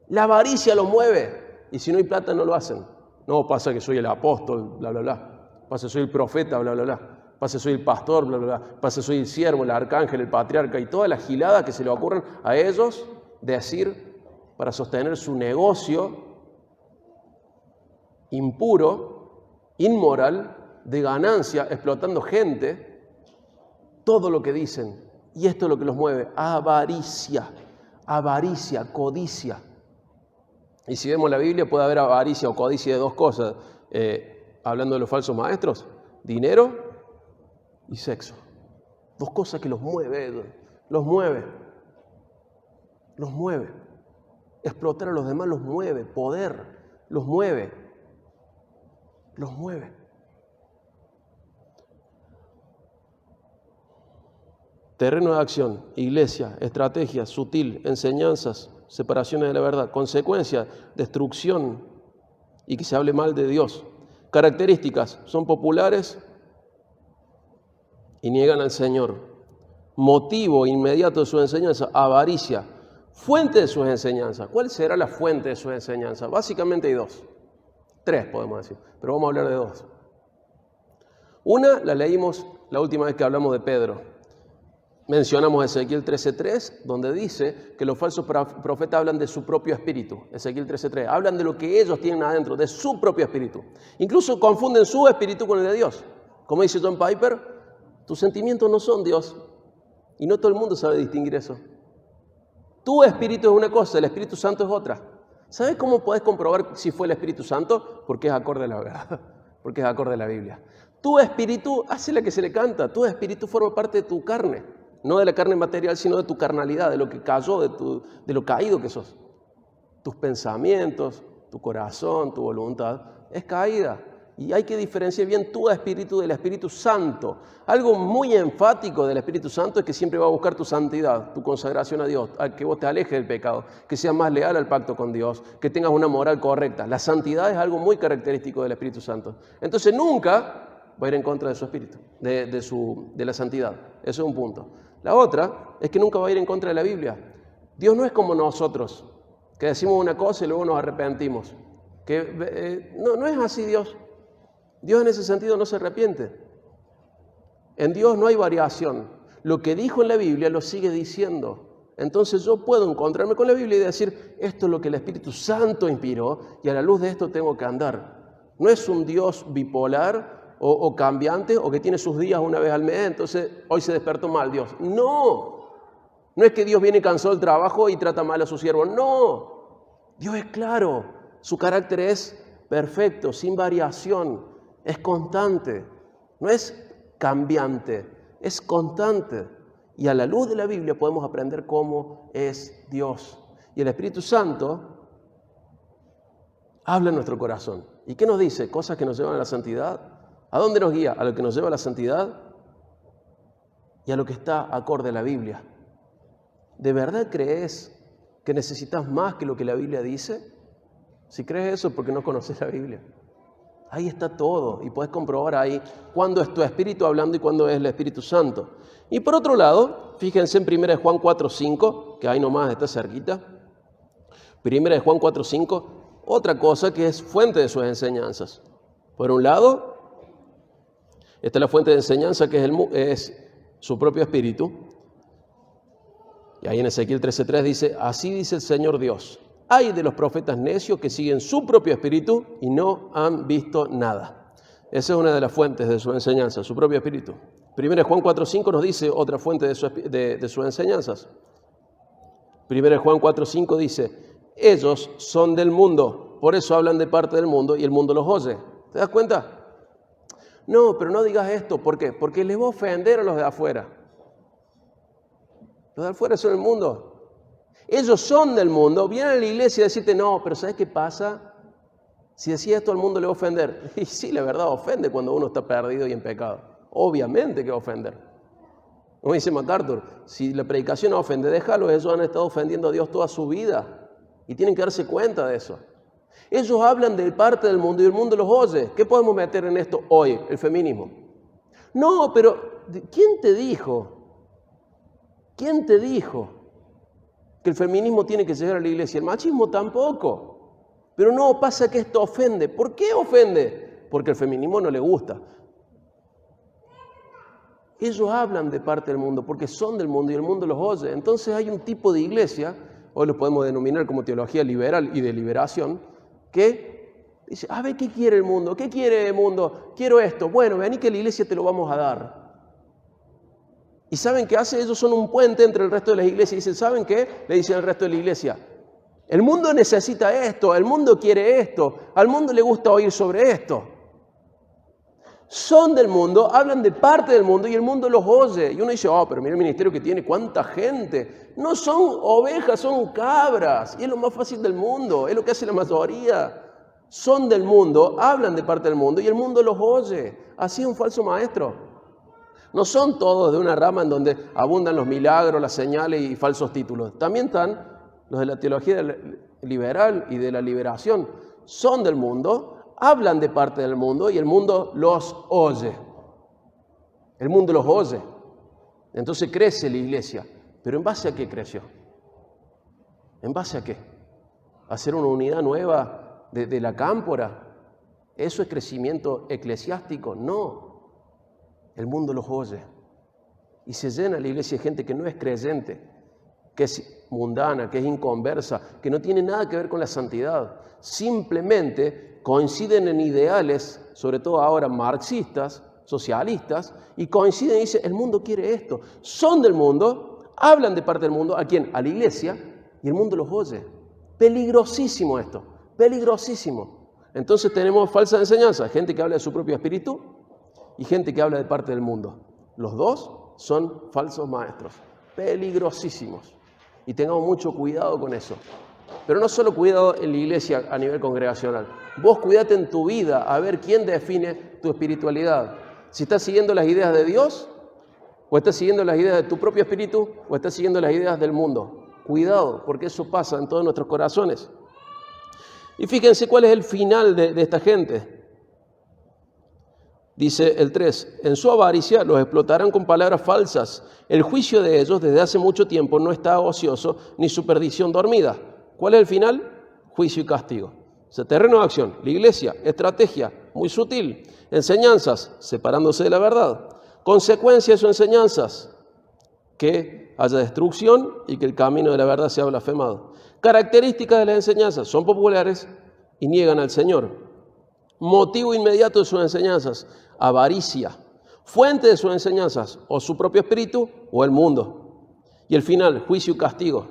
La avaricia los mueve y si no hay plata no lo hacen. No, pasa que soy el apóstol, bla, bla, bla. Pasa que soy el profeta, bla, bla, bla. Pasa que soy el pastor, bla, bla, bla. Pasa que soy el siervo, el arcángel, el patriarca y toda la gilada que se le ocurren a ellos decir para sostener su negocio impuro, inmoral, de ganancia, explotando gente. Todo lo que dicen. Y esto es lo que los mueve. Avaricia, avaricia, codicia. Y si vemos la Biblia puede haber avaricia o codicia de dos cosas. Hablando de los falsos maestros, dinero y sexo. Dos cosas que los mueve, los mueve. Los mueve. Explotar a los demás los mueve. Poder los mueve. Los mueve. Terreno de acción, iglesia, estrategia, sutil, enseñanzas, separaciones de la verdad, consecuencias, destrucción y que se hable mal de Dios. Características, son populares y niegan al Señor. Motivo inmediato de sus enseñanzas, avaricia. Fuente de sus enseñanzas. ¿Cuál será la fuente de sus enseñanzas? Básicamente hay dos. Tres podemos decir, pero vamos a hablar de dos. Una la leímos la última vez que hablamos de Pedro. Mencionamos Ezequiel 13:3, donde dice que los falsos profetas hablan de su propio espíritu. Ezequiel 13:3. Hablan de lo que ellos tienen adentro, de su propio espíritu. Incluso confunden su espíritu con el de Dios. Como dice John Piper, tus sentimientos no son Dios. Y no todo el mundo sabe distinguir eso. Tu espíritu es una cosa, el Espíritu Santo es otra. ¿Sabes cómo podés comprobar si fue el Espíritu Santo? Porque es acorde a la verdad, porque es acorde a la Biblia. Tu espíritu hace la que se le canta, tu espíritu forma parte de tu carne. No de la carne material, sino de tu carnalidad, de lo que cayó, de lo caído que sos. Tus pensamientos, tu corazón, tu voluntad, es caída. Y hay que diferenciar bien tu espíritu del Espíritu Santo. Algo muy enfático del Espíritu Santo es que siempre va a buscar tu santidad, tu consagración a Dios, a que vos te alejes del pecado, que seas más leal al pacto con Dios, que tengas una moral correcta. La santidad es algo muy característico del Espíritu Santo. Entonces nunca va a ir en contra de su espíritu, de la santidad. Eso es un punto. La otra es que nunca va a ir en contra de la Biblia. Dios no es como nosotros, que decimos una cosa y luego nos arrepentimos. No es así Dios. Dios en ese sentido no se arrepiente. En Dios no hay variación. Lo que dijo en la Biblia lo sigue diciendo. Entonces yo puedo encontrarme con la Biblia y decir, esto es lo que el Espíritu Santo inspiró y a la luz de esto tengo que andar. No es un Dios bipolar o cambiante, o que tiene sus días una vez al mes, entonces hoy se despertó mal Dios. No es que Dios viene cansado del trabajo y trata mal a su siervo. No, Dios es claro, su carácter es perfecto, sin variación, es constante, no es cambiante, es constante. Y a la luz de la Biblia podemos aprender cómo es Dios. Y el Espíritu Santo habla en nuestro corazón. ¿Y qué nos dice? Cosas que nos llevan a la santidad. ¿A dónde nos guía? A lo que nos lleva a la santidad y a lo que está acorde a la Biblia. ¿De verdad crees que necesitas más que lo que la Biblia dice? Si crees eso es porque no conoces la Biblia. Ahí está todo y puedes comprobar ahí cuándo es tu espíritu hablando y cuándo es el Espíritu Santo. Y por otro lado, fíjense en 1 Juan 4:5, que ahí nomás está cerquita. 1 Juan 4:5, otra cosa que es fuente de sus enseñanzas. Por un lado, esta es la fuente de enseñanza que es su propio espíritu. Y ahí en Ezequiel 13:3 dice, así dice el Señor Dios, ay de los profetas necios que siguen su propio espíritu y no han visto nada. Esa es una de las fuentes de su enseñanza, su propio espíritu. 1 Juan 4:5 nos dice otra fuente de sus enseñanzas. 1 Juan 4:5 dice, ellos son del mundo, por eso hablan de parte del mundo y el mundo los oye. ¿Te das cuenta? No, pero no digas esto. ¿Por qué? Porque les va a ofender a los de afuera. Los de afuera son el mundo. Ellos son del mundo. Vienen a la iglesia a decirte, no, pero ¿sabes qué pasa? Si decía esto al mundo le va a ofender. Y sí, la verdad ofende cuando uno está perdido y en pecado. Obviamente que va a ofender. Como dice MacArthur, si la predicación ofende, déjalo, ellos han estado ofendiendo a Dios toda su vida. Y tienen que darse cuenta de eso. Ellos hablan de parte del mundo y el mundo los oye. ¿Qué podemos meter en esto hoy? El feminismo. No, pero ¿quién te dijo? ¿Quién te dijo que el feminismo tiene que llegar a la iglesia? El machismo tampoco. Pero no, pasa que esto ofende. ¿Por qué ofende? Porque el feminismo no le gusta. Ellos hablan de parte del mundo porque son del mundo y el mundo los oye. Entonces hay un tipo de iglesia, hoy lo podemos denominar como teología liberal y de liberación, que dice, a ver, ¿qué quiere el mundo? ¿Qué quiere el mundo? Quiero esto. Bueno, vení que la iglesia te lo vamos a dar. ¿Y saben qué hace? Ellos son un puente entre el resto de las iglesias. Y dicen, ¿saben qué? Le dicen al resto de la iglesia, el mundo necesita esto, el mundo quiere esto, al mundo le gusta oír sobre esto. Son del mundo, hablan de parte del mundo y el mundo los oye. Y uno dice, pero mira el ministerio que tiene, cuánta gente. No son ovejas, son cabras. Y es lo más fácil del mundo, es lo que hace la mayoría. Son del mundo, hablan de parte del mundo y el mundo los oye. Así es un falso maestro. No son todos de una rama en donde abundan los milagros, las señales y falsos títulos. También están los de la teología liberal y de la liberación. Son del mundo, hablan de parte del mundo y el mundo los oye. El mundo los oye. Entonces crece la iglesia. ¿Pero en base a qué creció? ¿En base a qué? ¿Hacer una unidad nueva de la cámpora? ¿Eso es crecimiento eclesiástico? No. El mundo los oye. Y se llena la iglesia de gente que no es creyente, que es mundana, que es inconversa, que no tiene nada que ver con la santidad. Simplemente coinciden en ideales, sobre todo ahora marxistas, socialistas, y coinciden y dicen, el mundo quiere esto. Son del mundo, hablan de parte del mundo, ¿a quién? A la iglesia, y el mundo los oye. Peligrosísimo esto, peligrosísimo. Entonces tenemos falsa enseñanza, gente que habla de su propio espíritu y gente que habla de parte del mundo. Los dos son falsos maestros, peligrosísimos. Y tengamos mucho cuidado con eso. Pero no solo cuidado en la iglesia a nivel congregacional. Vos cuidate en tu vida a ver quién define tu espiritualidad. Si estás siguiendo las ideas de Dios, o estás siguiendo las ideas de tu propio espíritu, o estás siguiendo las ideas del mundo. Cuidado, porque eso pasa en todos nuestros corazones. Y fíjense cuál es el final de esta gente. Dice el 3, en su avaricia los explotarán con palabras falsas. El juicio de ellos desde hace mucho tiempo no está ocioso, ni su perdición dormida. ¿Cuál es el final? Juicio y castigo. O sea, terreno de acción, la iglesia, estrategia, muy sutil. Enseñanzas, separándose de la verdad. Consecuencias o enseñanzas, que haya destrucción y que el camino de la verdad sea blasfemado. Características de las enseñanzas, son populares y niegan al Señor. Motivo inmediato de sus enseñanzas, avaricia. Fuente de sus enseñanzas, o su propio espíritu o el mundo. Y el final, juicio y castigo.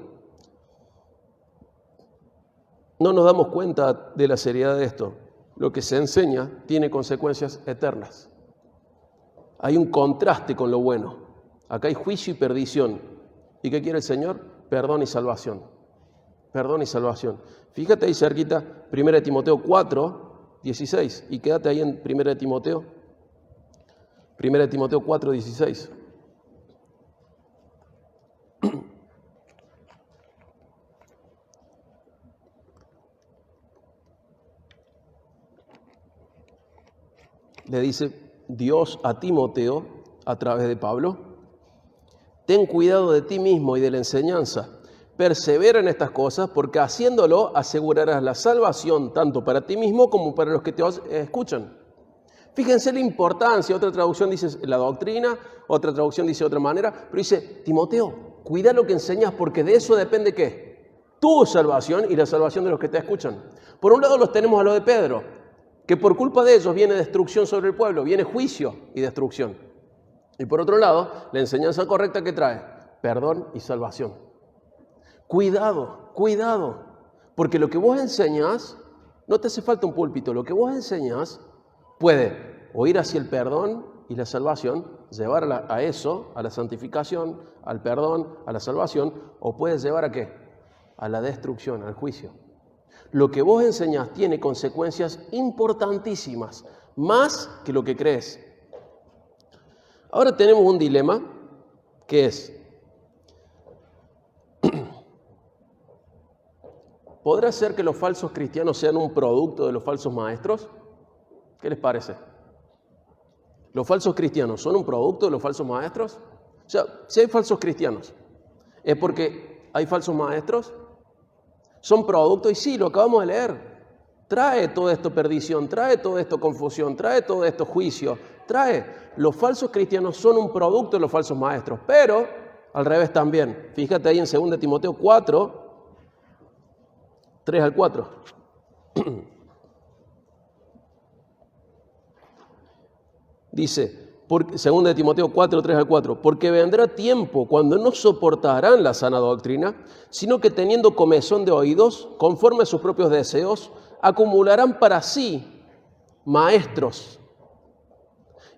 No nos damos cuenta de la seriedad de esto. Lo que se enseña tiene consecuencias eternas. Hay un contraste con lo bueno. Acá hay juicio y perdición. ¿Y qué quiere el Señor? Perdón y salvación. Perdón y salvación. Fíjate ahí cerquita, 1 Timoteo 4, 16. Y quédate ahí en 1 Timoteo. 1 Timoteo 4, 16. Le dice Dios a Timoteo a través de Pablo: ten cuidado de ti mismo y de la enseñanza. Persevera en estas cosas, porque haciéndolo asegurarás la salvación tanto para ti mismo como para los que te escuchan. Fíjense la importancia. Otra traducción dice la doctrina, otra traducción dice de otra manera, pero dice: Timoteo, cuida lo que enseñas, porque de eso depende ¿qué? Tu salvación y la salvación de los que te escuchan. Por un lado los tenemos a los de Pedro, que por culpa de ellos viene destrucción sobre el pueblo, viene juicio y destrucción. Y por otro lado, la enseñanza correcta que trae, perdón y salvación. Cuidado, cuidado, porque lo que vos enseñás, no te hace falta un púlpito, lo que vos enseñás puede o ir hacia el perdón y la salvación, llevar a eso, a la santificación, al perdón, a la salvación, o puede llevar ¿a qué? A la destrucción, al juicio. Lo que vos enseñás tiene consecuencias importantísimas, más que lo que crees. Ahora tenemos un dilema, que es, ¿podrá ser que los falsos cristianos sean un producto de los falsos maestros? ¿Qué les parece? ¿Los falsos cristianos son un producto de los falsos maestros? O sea, si hay falsos cristianos, ¿es porque hay falsos maestros? ¿Son productos? Y sí, lo acabamos de leer. Trae todo esto perdición, trae todo esto confusión, trae todo esto juicio, trae. Los falsos cristianos son un producto de los falsos maestros, pero al revés también. Fíjate ahí en 2 Timoteo 4, 3 al 4. Dice, 2 Timoteo 4, 3 al 4, porque vendrá tiempo cuando no soportarán la sana doctrina, sino que teniendo comezón de oídos, conforme a sus propios deseos, acumularán para sí maestros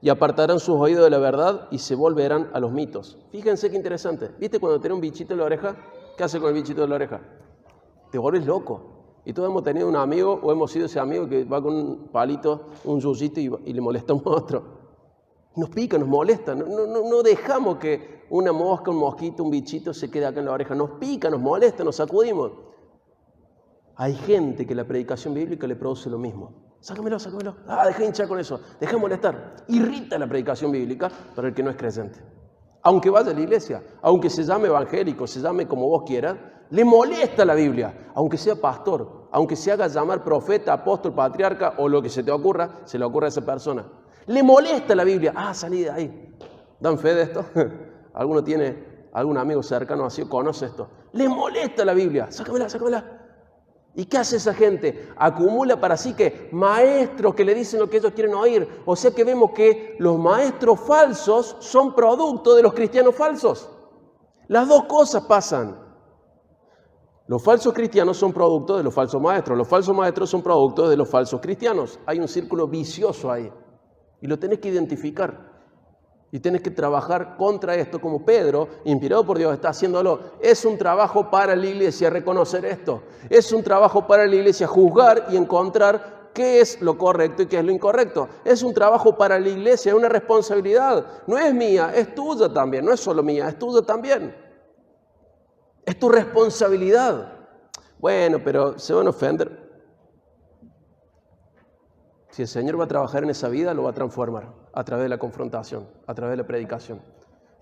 y apartarán sus oídos de la verdad y se volverán a los mitos. Fíjense qué interesante. ¿Viste cuando tenés un bichito en la oreja? ¿Qué hace con el bichito de la oreja? Te vuelves loco. Y todos hemos tenido un amigo o hemos sido ese amigo que va con un palito, un yuyito y le molesta a un otro. Nos pica, nos molesta. No dejamos que una mosca, un mosquito, un bichito se quede acá en la oreja. Nos pica, nos molesta, nos sacudimos. Hay gente que la predicación bíblica le produce lo mismo. Sácamelo. Deja de hinchar con eso. Deja de molestar. Irrita la predicación bíblica para el que no es creyente. Aunque vaya a la iglesia, aunque se llame evangélico, se llame como vos quieras, le molesta la Biblia. Aunque sea pastor, aunque se haga llamar profeta, apóstol, patriarca o lo que se te ocurra, se le ocurra a esa persona. Le molesta la Biblia. Salí de ahí. ¿Dan fe de esto? ¿Alguno tiene algún amigo cercano así o conoce esto? Le molesta la Biblia. Sácamela. ¿Y qué hace esa gente? Acumula para sí que maestros que le dicen lo que ellos quieren oír. O sea que vemos que los maestros falsos son producto de los cristianos falsos. Las dos cosas pasan. Los falsos cristianos son producto de los falsos maestros. Los falsos maestros son producto de los falsos cristianos. Hay un círculo vicioso ahí. Y lo tenés que identificar. Y tenés que trabajar contra esto como Pedro, inspirado por Dios, está haciéndolo. Es un trabajo para la iglesia reconocer esto. Es un trabajo para la iglesia juzgar y encontrar qué es lo correcto y qué es lo incorrecto. Es un trabajo para la iglesia, es una responsabilidad. No es mía, es tuya también. No es solo mía, es tuya también. Es tu responsabilidad. Bueno, pero se van a ofender. Si el Señor va a trabajar en esa vida, lo va a transformar a través de la confrontación, a través de la predicación.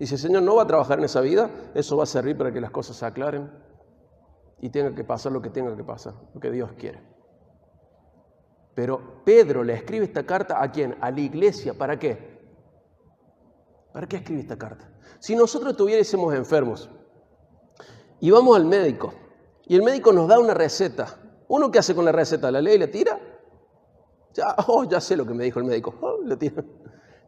Y si el Señor no va a trabajar en esa vida, eso va a servir para que las cosas se aclaren y tenga que pasar lo que tenga que pasar, lo que Dios quiere. Pero Pedro le escribe esta carta ¿a quién? A la iglesia. ¿Para qué? ¿Para qué escribe esta carta? Si nosotros estuviésemos enfermos y vamos al médico y el médico nos da una receta, ¿uno qué hace con la receta? ¿La lee y la tira? Ya sé lo que me dijo el médico. Lo tiro.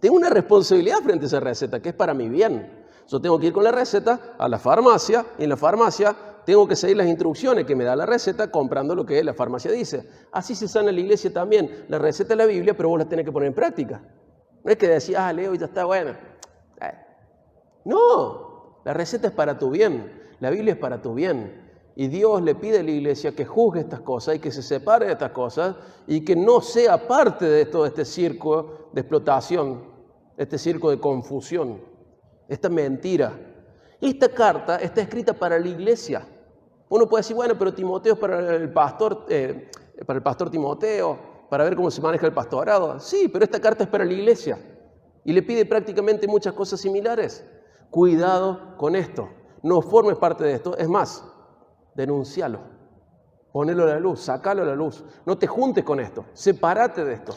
Tengo una responsabilidad frente a esa receta, que es para mi bien. Yo tengo que ir con la receta a la farmacia, y en la farmacia tengo que seguir las instrucciones que me da la receta comprando lo que la farmacia dice. Así se sana la iglesia también. La receta es la Biblia, pero vos la tenés que poner en práctica. No es que decís, leo y ya está buena. No, la receta es para tu bien. La Biblia es para tu bien. Y Dios le pide a la iglesia que juzgue estas cosas y que se separe de estas cosas y que no sea parte de todo este circo de explotación, este circo de confusión, esta mentira. Esta carta está escrita para la iglesia. Uno puede decir, bueno, pero Timoteo es para el pastor Timoteo, para ver cómo se maneja el pastorado. Sí, pero esta carta es para la iglesia y le pide prácticamente muchas cosas similares. Cuidado con esto, no formes parte de esto. Es más, denuncialo, ponelo a la luz, sacalo a la luz. No te juntes con esto, sepárate de esto.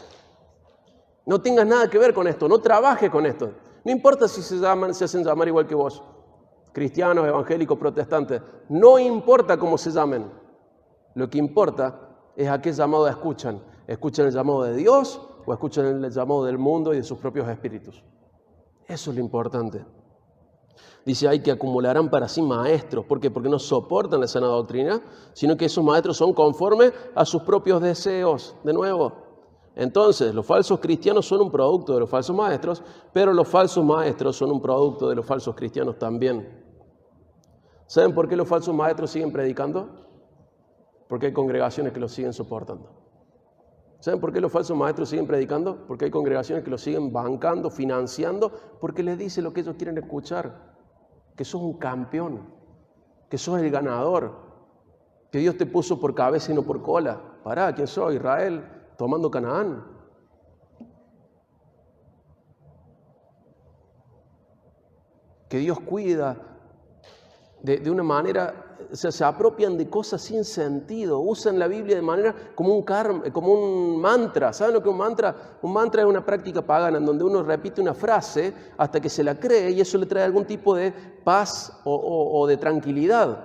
No tengas nada que ver con esto, no trabajes con esto. No importa si se hacen llamar igual que vos, cristianos, evangélicos, protestantes. No importa cómo se llamen. Lo que importa es a qué llamado escuchan. ¿Escuchan el llamado de Dios o escuchan el llamado del mundo y de sus propios espíritus? Eso es lo importante. Dice, hay que acumularán para sí maestros. ¿Por qué? Porque no soportan la sana doctrina, sino que esos maestros son conformes a sus propios deseos. De nuevo, entonces, los falsos cristianos son un producto de los falsos maestros, pero los falsos maestros son un producto de los falsos cristianos también. ¿Saben por qué los falsos maestros siguen predicando? Porque hay congregaciones que lo siguen soportando. ¿Saben por qué los falsos maestros siguen predicando? Porque hay congregaciones que lo siguen bancando, financiando, porque les dice lo que ellos quieren escuchar. Que sos un campeón, que sos el ganador, que Dios te puso por cabeza y no por cola. Pará, ¿quién soy? Israel, tomando Canaán. Que Dios cuida de una manera, o sea, se apropian de cosas sin sentido, usan la Biblia de manera como un mantra. ¿Saben lo que es un mantra? Un mantra es una práctica pagana en donde uno repite una frase hasta que se la cree y eso le trae algún tipo de paz o de tranquilidad.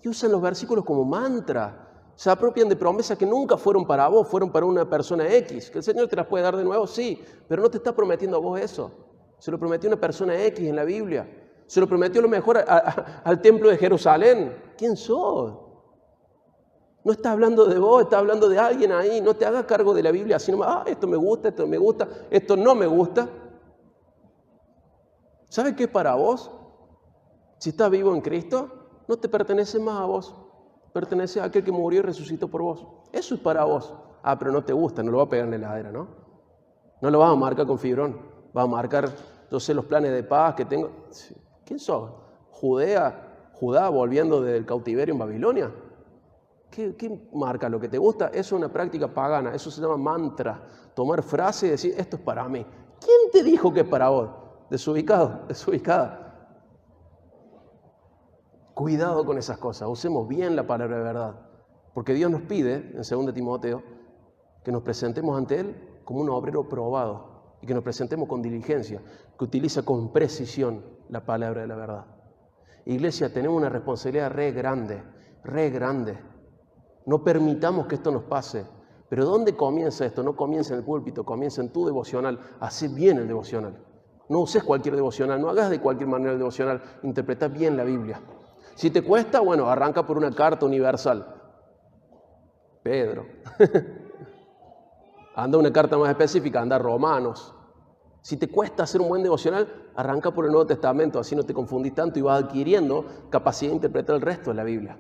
Y usan los versículos como mantra. Se apropian de promesas que nunca fueron para vos, fueron para una persona X. Que el Señor te las puede dar de nuevo, sí, pero no te está prometiendo a vos eso. Se lo prometió una persona X en la Biblia. Se lo prometió a lo mejor al templo de Jerusalén. ¿Quién sos? No está hablando de vos, está hablando de alguien ahí. No te hagas cargo de la Biblia así nomás. Esto me gusta, esto no me gusta. ¿Sabes qué es para vos? Si estás vivo en Cristo, no te pertenece más a vos. Pertenece a aquel que murió y resucitó por vos. Eso es para vos. Pero no te gusta, no lo va a pegar en la heladera, ¿no? No lo vas a marcar con fibrón. Vas a marcar, yo sé los planes de paz que tengo. ¿Quién sos? ¿Judá volviendo del cautiverio en Babilonia? ¿Qué marca lo que te gusta? Eso es una práctica pagana, eso se llama mantra. Tomar frase y decir, esto es para mí. ¿Quién te dijo que es para vos? Desubicado, desubicada. Cuidado con esas cosas, usemos bien la palabra de verdad. Porque Dios nos pide, en 2 Timoteo, que nos presentemos ante Él como un obrero probado. Y que nos presentemos con diligencia, que utiliza con precisión la palabra de la verdad. Iglesia, tenemos una responsabilidad re grande. No permitamos que esto nos pase. Pero ¿dónde comienza esto? No comienza en el púlpito, comienza en tu devocional. Hacé bien el devocional. No uses cualquier devocional, no hagas de cualquier manera el devocional. Interpreta bien la Biblia. Si te cuesta, bueno, arranca por una carta universal. Pedro. Anda una carta más específica, anda Romanos. Si te cuesta hacer un buen devocional, arranca por el Nuevo Testamento, así no te confundís tanto y vas adquiriendo capacidad de interpretar el resto de la Biblia.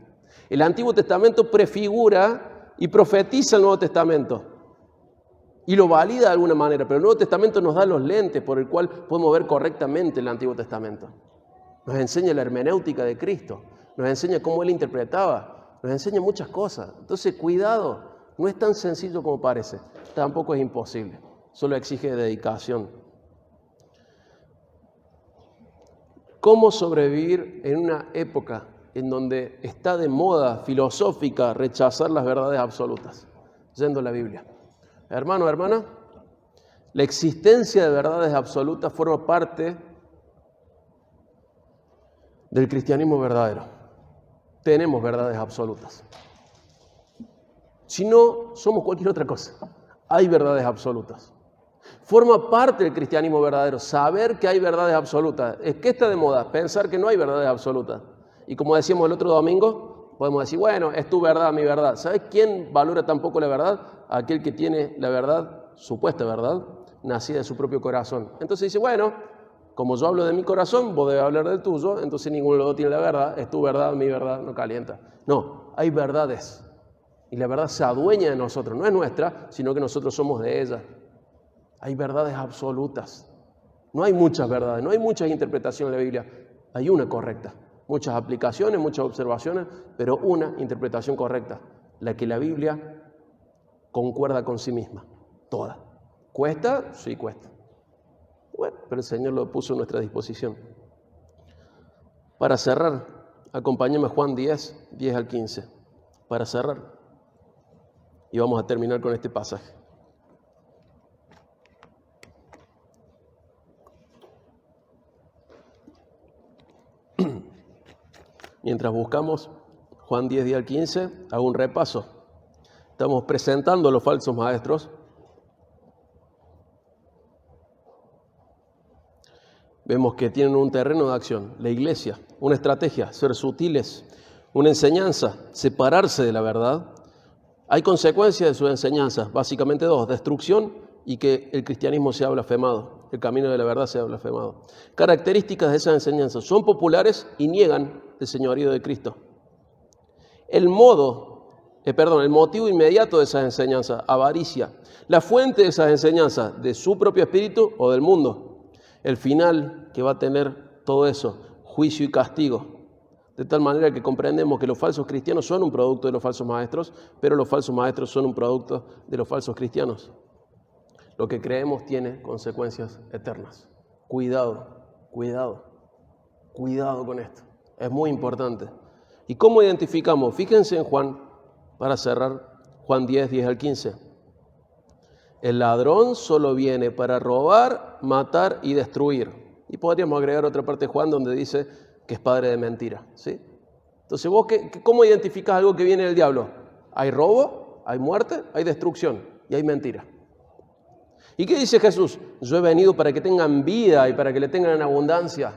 El Antiguo Testamento prefigura y profetiza el Nuevo Testamento y lo valida de alguna manera, pero el Nuevo Testamento nos da los lentes por el cual podemos ver correctamente el Antiguo Testamento. Nos enseña la hermenéutica de Cristo, nos enseña cómo Él interpretaba, nos enseña muchas cosas. Entonces, cuidado. No es tan sencillo como parece, tampoco es imposible, solo exige dedicación. ¿Cómo sobrevivir en una época en donde está de moda filosófica rechazar las verdades absolutas? Yendo a la Biblia. Hermano, hermana, la existencia de verdades absolutas forma parte del cristianismo verdadero. Tenemos verdades absolutas. Si no, somos cualquier otra cosa. Hay verdades absolutas. Forma parte del cristianismo verdadero, saber que hay verdades absolutas. ¿Es que está de moda? Pensar que no hay verdades absolutas. Y como decíamos el otro domingo, podemos decir, bueno, es tu verdad, mi verdad. ¿Sabes quién valora tampoco la verdad? Aquel que tiene la verdad, supuesta verdad, nacida de su propio corazón. Entonces dice, bueno, como yo hablo de mi corazón, vos debes hablar del tuyo, entonces ninguno de los dos tiene la verdad, es tu verdad, mi verdad, no calienta. No, hay verdades. Y la verdad se adueña de nosotros, no es nuestra, sino que nosotros somos de ella. Hay verdades absolutas. No hay muchas verdades, no hay muchas interpretaciones de la Biblia. Hay una correcta. Muchas aplicaciones, muchas observaciones, pero una interpretación correcta. La que la Biblia concuerda con sí misma. Toda. ¿Cuesta? Sí, cuesta. Bueno, pero el Señor lo puso a nuestra disposición. Para cerrar, acompáñame a Juan 10, 10 al 15. Para cerrar. Y vamos a terminar con este pasaje. Mientras buscamos Juan 10, 10 al 15, hago un repaso. Estamos presentando a los falsos maestros. Vemos que tienen un terreno de acción, la iglesia, una estrategia, ser sutiles, una enseñanza, separarse de la verdad. Hay consecuencias de sus enseñanzas, básicamente dos, destrucción y que el cristianismo sea blasfemado, el camino de la verdad sea blasfemado. Características de esas enseñanzas, son populares y niegan el señorío de Cristo. El modo el motivo inmediato de esas enseñanzas, avaricia. La fuente de esas enseñanzas, de su propio espíritu o del mundo. El final que va a tener todo eso, juicio y castigo. De tal manera que comprendemos que los falsos cristianos son un producto de los falsos maestros, pero los falsos maestros son un producto de los falsos cristianos. Lo que creemos tiene consecuencias eternas. Cuidado, cuidado, cuidado con esto. Es muy importante. ¿Y cómo identificamos? Fíjense en Juan, para cerrar, Juan 10, 10 al 15. El ladrón solo viene para robar, matar y destruir. Y podríamos agregar otra parte de Juan donde dice que es padre de mentira, ¿sí? Entonces, ¿vos cómo identificás algo que viene del diablo? Hay robo, hay muerte, hay destrucción y hay mentira. ¿Y qué dice Jesús? Yo he venido para que tengan vida y para que le tengan en abundancia,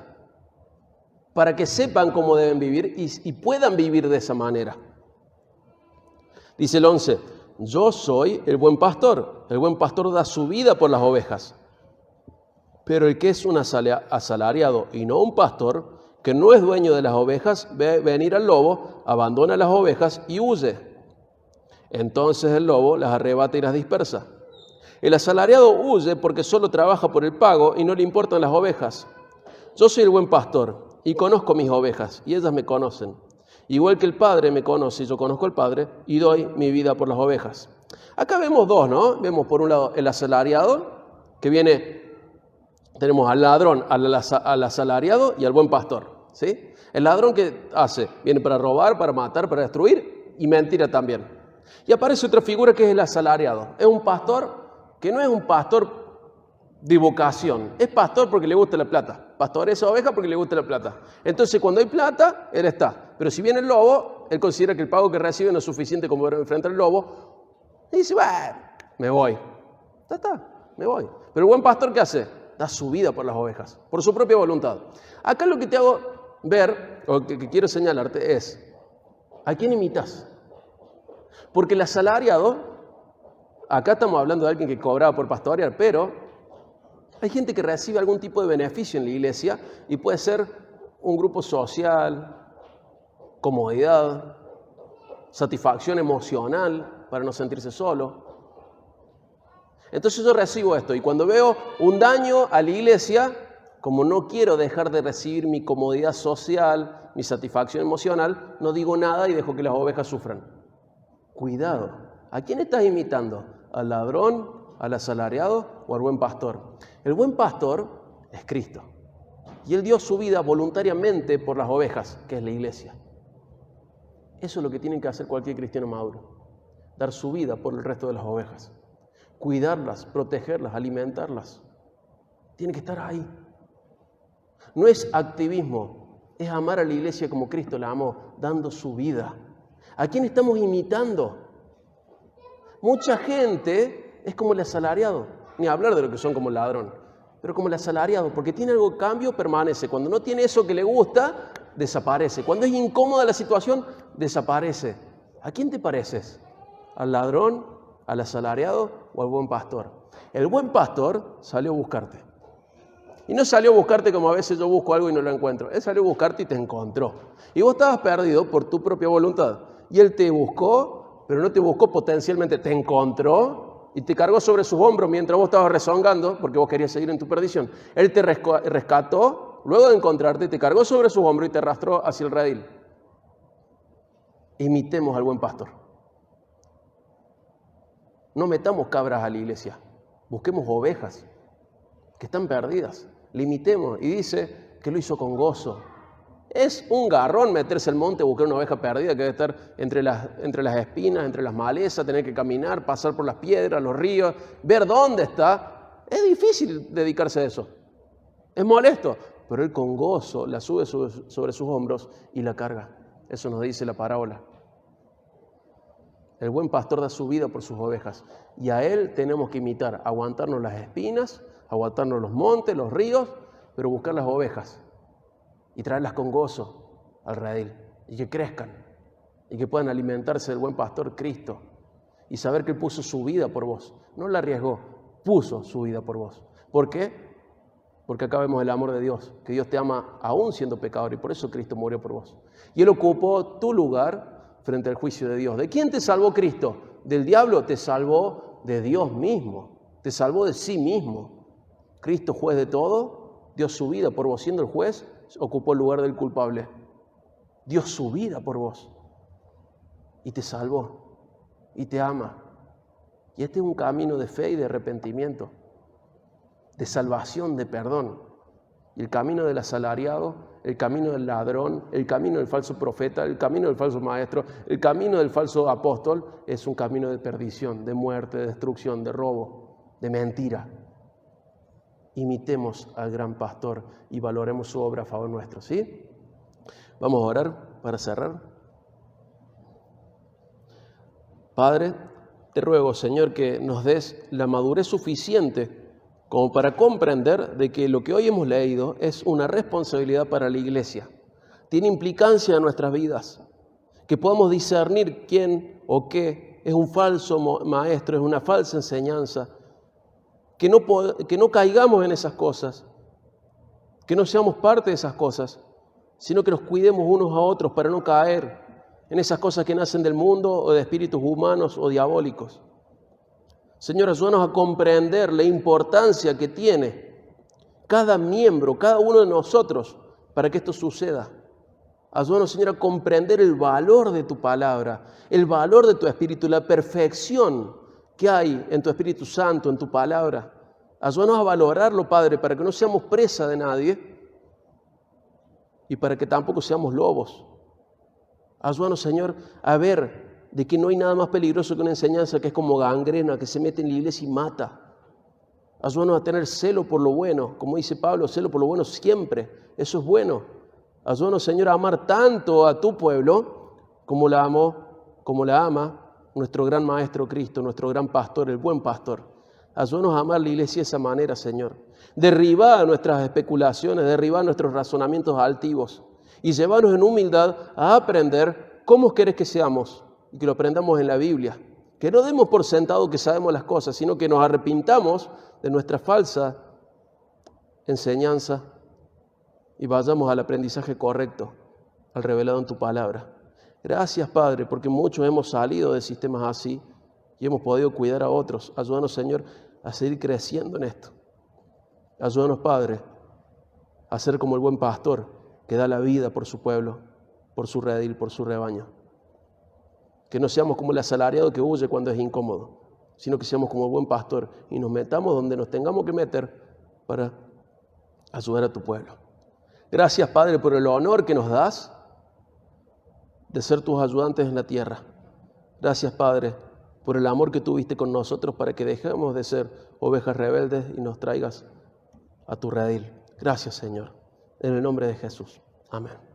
para que sepan cómo deben vivir y puedan vivir de esa manera. Dice el 11, yo soy el buen pastor da su vida por las ovejas. Pero el que es un asalariado y no un pastor, que no es dueño de las ovejas, ve venir al lobo, abandona las ovejas y huye. Entonces el lobo las arrebata y las dispersa. El asalariado huye porque solo trabaja por el pago y no le importan las ovejas. Yo soy el buen pastor y conozco mis ovejas y ellas me conocen. Igual que el Padre me conoce y yo conozco al Padre y doy mi vida por las ovejas. Acá vemos dos, ¿no? Vemos por un lado el asalariado, que viene, tenemos al ladrón, al asalariado y al buen pastor, ¿sí? El ladrón, ¿qué hace? Viene para robar, para matar, para destruir y mentira también. Y aparece otra figura que es el asalariado. Es un pastor que no es un pastor de vocación, es pastor porque le gusta la plata. Pastoreza oveja porque le gusta la plata. Entonces, cuando hay plata, él está. Pero si viene el lobo, él considera que el pago que recibe no es suficiente como para enfrentar al lobo. Y dice, bueno, me voy. Ya está, me voy. Pero el buen pastor, ¿qué hace? Da su vida por las ovejas, por su propia voluntad. Acá lo que te hago ver, o que quiero señalarte es, ¿a quién imitas? Porque el asalariado, acá estamos hablando de alguien que cobraba por pastorear, pero hay gente que recibe algún tipo de beneficio en la iglesia y puede ser un grupo social, comodidad, satisfacción emocional para no sentirse solo. Entonces yo recibo esto y cuando veo un daño a la iglesia, como no quiero dejar de recibir mi comodidad social, mi satisfacción emocional, no digo nada y dejo que las ovejas sufran. Cuidado, ¿a quién estás imitando? ¿Al ladrón, al asalariado o al buen pastor? El buen pastor es Cristo y Él dio su vida voluntariamente por las ovejas, que es la iglesia. Eso es lo que tiene que hacer cualquier cristiano maduro, dar su vida por el resto de las ovejas. Cuidarlas, protegerlas, alimentarlas. Tiene que estar ahí. No es activismo, es amar a la iglesia como Cristo la amó, dando su vida. ¿A quién estamos imitando? Mucha gente es como el asalariado, ni hablar de lo que son como el ladrón, pero como el asalariado, porque tiene algo cambio, permanece. Cuando no tiene eso que le gusta, desaparece. Cuando es incómoda la situación, desaparece. ¿A quién te pareces? ¿Al ladrón, al asalariado o al buen pastor? El buen pastor salió a buscarte. Y no salió a buscarte como a veces yo busco algo y no lo encuentro. Él salió a buscarte y te encontró. Y vos estabas perdido por tu propia voluntad. Y Él te buscó, pero no te buscó potencialmente, te encontró y te cargó sobre sus hombros mientras vos estabas rezongando porque vos querías seguir en tu perdición. Él te rescató, luego de encontrarte, te cargó sobre sus hombros y te arrastró hacia el redil. Imitemos al buen pastor. No metamos cabras a la iglesia, busquemos ovejas que están perdidas, le imitemos. Y dice que lo hizo con gozo. Es un garrón meterse al monte a buscar una oveja perdida que debe estar entre las espinas, entre las malezas, tener que caminar, pasar por las piedras, los ríos, ver dónde está. Es difícil dedicarse a eso, es molesto, pero él con gozo la sube sobre sus hombros y la carga. Eso nos dice la parábola. El buen pastor da su vida por sus ovejas y a él tenemos que imitar, aguantarnos las espinas, aguantarnos los montes, los ríos, pero buscar las ovejas y traerlas con gozo al redil y que crezcan y que puedan alimentarse del buen pastor Cristo y saber que Él puso su vida por vos. No la arriesgó, puso su vida por vos. ¿Por qué? Porque acá vemos el amor de Dios, que Dios te ama aún siendo pecador y por eso Cristo murió por vos. Y Él ocupó tu lugar frente al juicio de Dios. ¿De quién te salvó Cristo? ¿Del diablo? Te salvó de Dios mismo, te salvó de sí mismo. Cristo, juez de todo, dio su vida por vos. Siendo el juez, ocupó el lugar del culpable. Dio su vida por vos y te salvó y te ama. Y este es un camino de fe y de arrepentimiento, de salvación, de perdón. Y el camino del asalariado, el camino del ladrón, el camino del falso profeta, el camino del falso maestro, el camino del falso apóstol, es un camino de perdición, de muerte, de destrucción, de robo, de mentira. Imitemos al gran pastor y valoremos su obra a favor nuestro, ¿sí? Vamos a orar para cerrar. Padre, te ruego, Señor, que nos des la madurez suficiente como para comprender de que lo que hoy hemos leído es una responsabilidad para la Iglesia. Tiene implicancia en nuestras vidas. Que podamos discernir quién o qué es un falso maestro, es una falsa enseñanza. Que no caigamos en esas cosas. Que no seamos parte de esas cosas, sino que nos cuidemos unos a otros para no caer en esas cosas que nacen del mundo o de espíritus humanos o diabólicos. Señor, ayúdanos a comprender la importancia que tiene cada miembro, cada uno de nosotros para que esto suceda. Ayúdanos, Señor, a comprender el valor de tu palabra, el valor de tu Espíritu, la perfección que hay en tu Espíritu Santo, en tu palabra. Ayúdanos a valorarlo, Padre, para que no seamos presa de nadie y para que tampoco seamos lobos. Ayúdanos, Señor, a ver de que no hay nada más peligroso que una enseñanza que es como gangrena, que se mete en la iglesia y mata. Ayúdanos a tener celo por lo bueno, como dice Pablo, celo por lo bueno siempre, eso es bueno. Ayúdanos, Señor, a amar tanto a tu pueblo como la ama nuestro gran Maestro Cristo, nuestro gran pastor, el buen pastor. Ayúdanos a amar la iglesia de esa manera, Señor. Derribar nuestras especulaciones, derribar nuestros razonamientos altivos y llevarnos en humildad a aprender cómo querés que seamos y que lo aprendamos en la Biblia. Que no demos por sentado que sabemos las cosas, sino que nos arrepintamos de nuestra falsa enseñanza y vayamos al aprendizaje correcto, al revelado en tu palabra. Gracias, Padre, porque muchos hemos salido de sistemas así y hemos podido cuidar a otros. Ayúdanos, Señor, a seguir creciendo en esto. Ayúdanos, Padre, a ser como el buen pastor que da la vida por su pueblo, por su redil, por su rebaño. Que no seamos como el asalariado que huye cuando es incómodo, sino que seamos como el buen pastor y nos metamos donde nos tengamos que meter para ayudar a tu pueblo. Gracias, Padre, por el honor que nos das de ser tus ayudantes en la tierra. Gracias, Padre, por el amor que tuviste con nosotros para que dejemos de ser ovejas rebeldes y nos traigas a tu redil. Gracias, Señor. En el nombre de Jesús. Amén.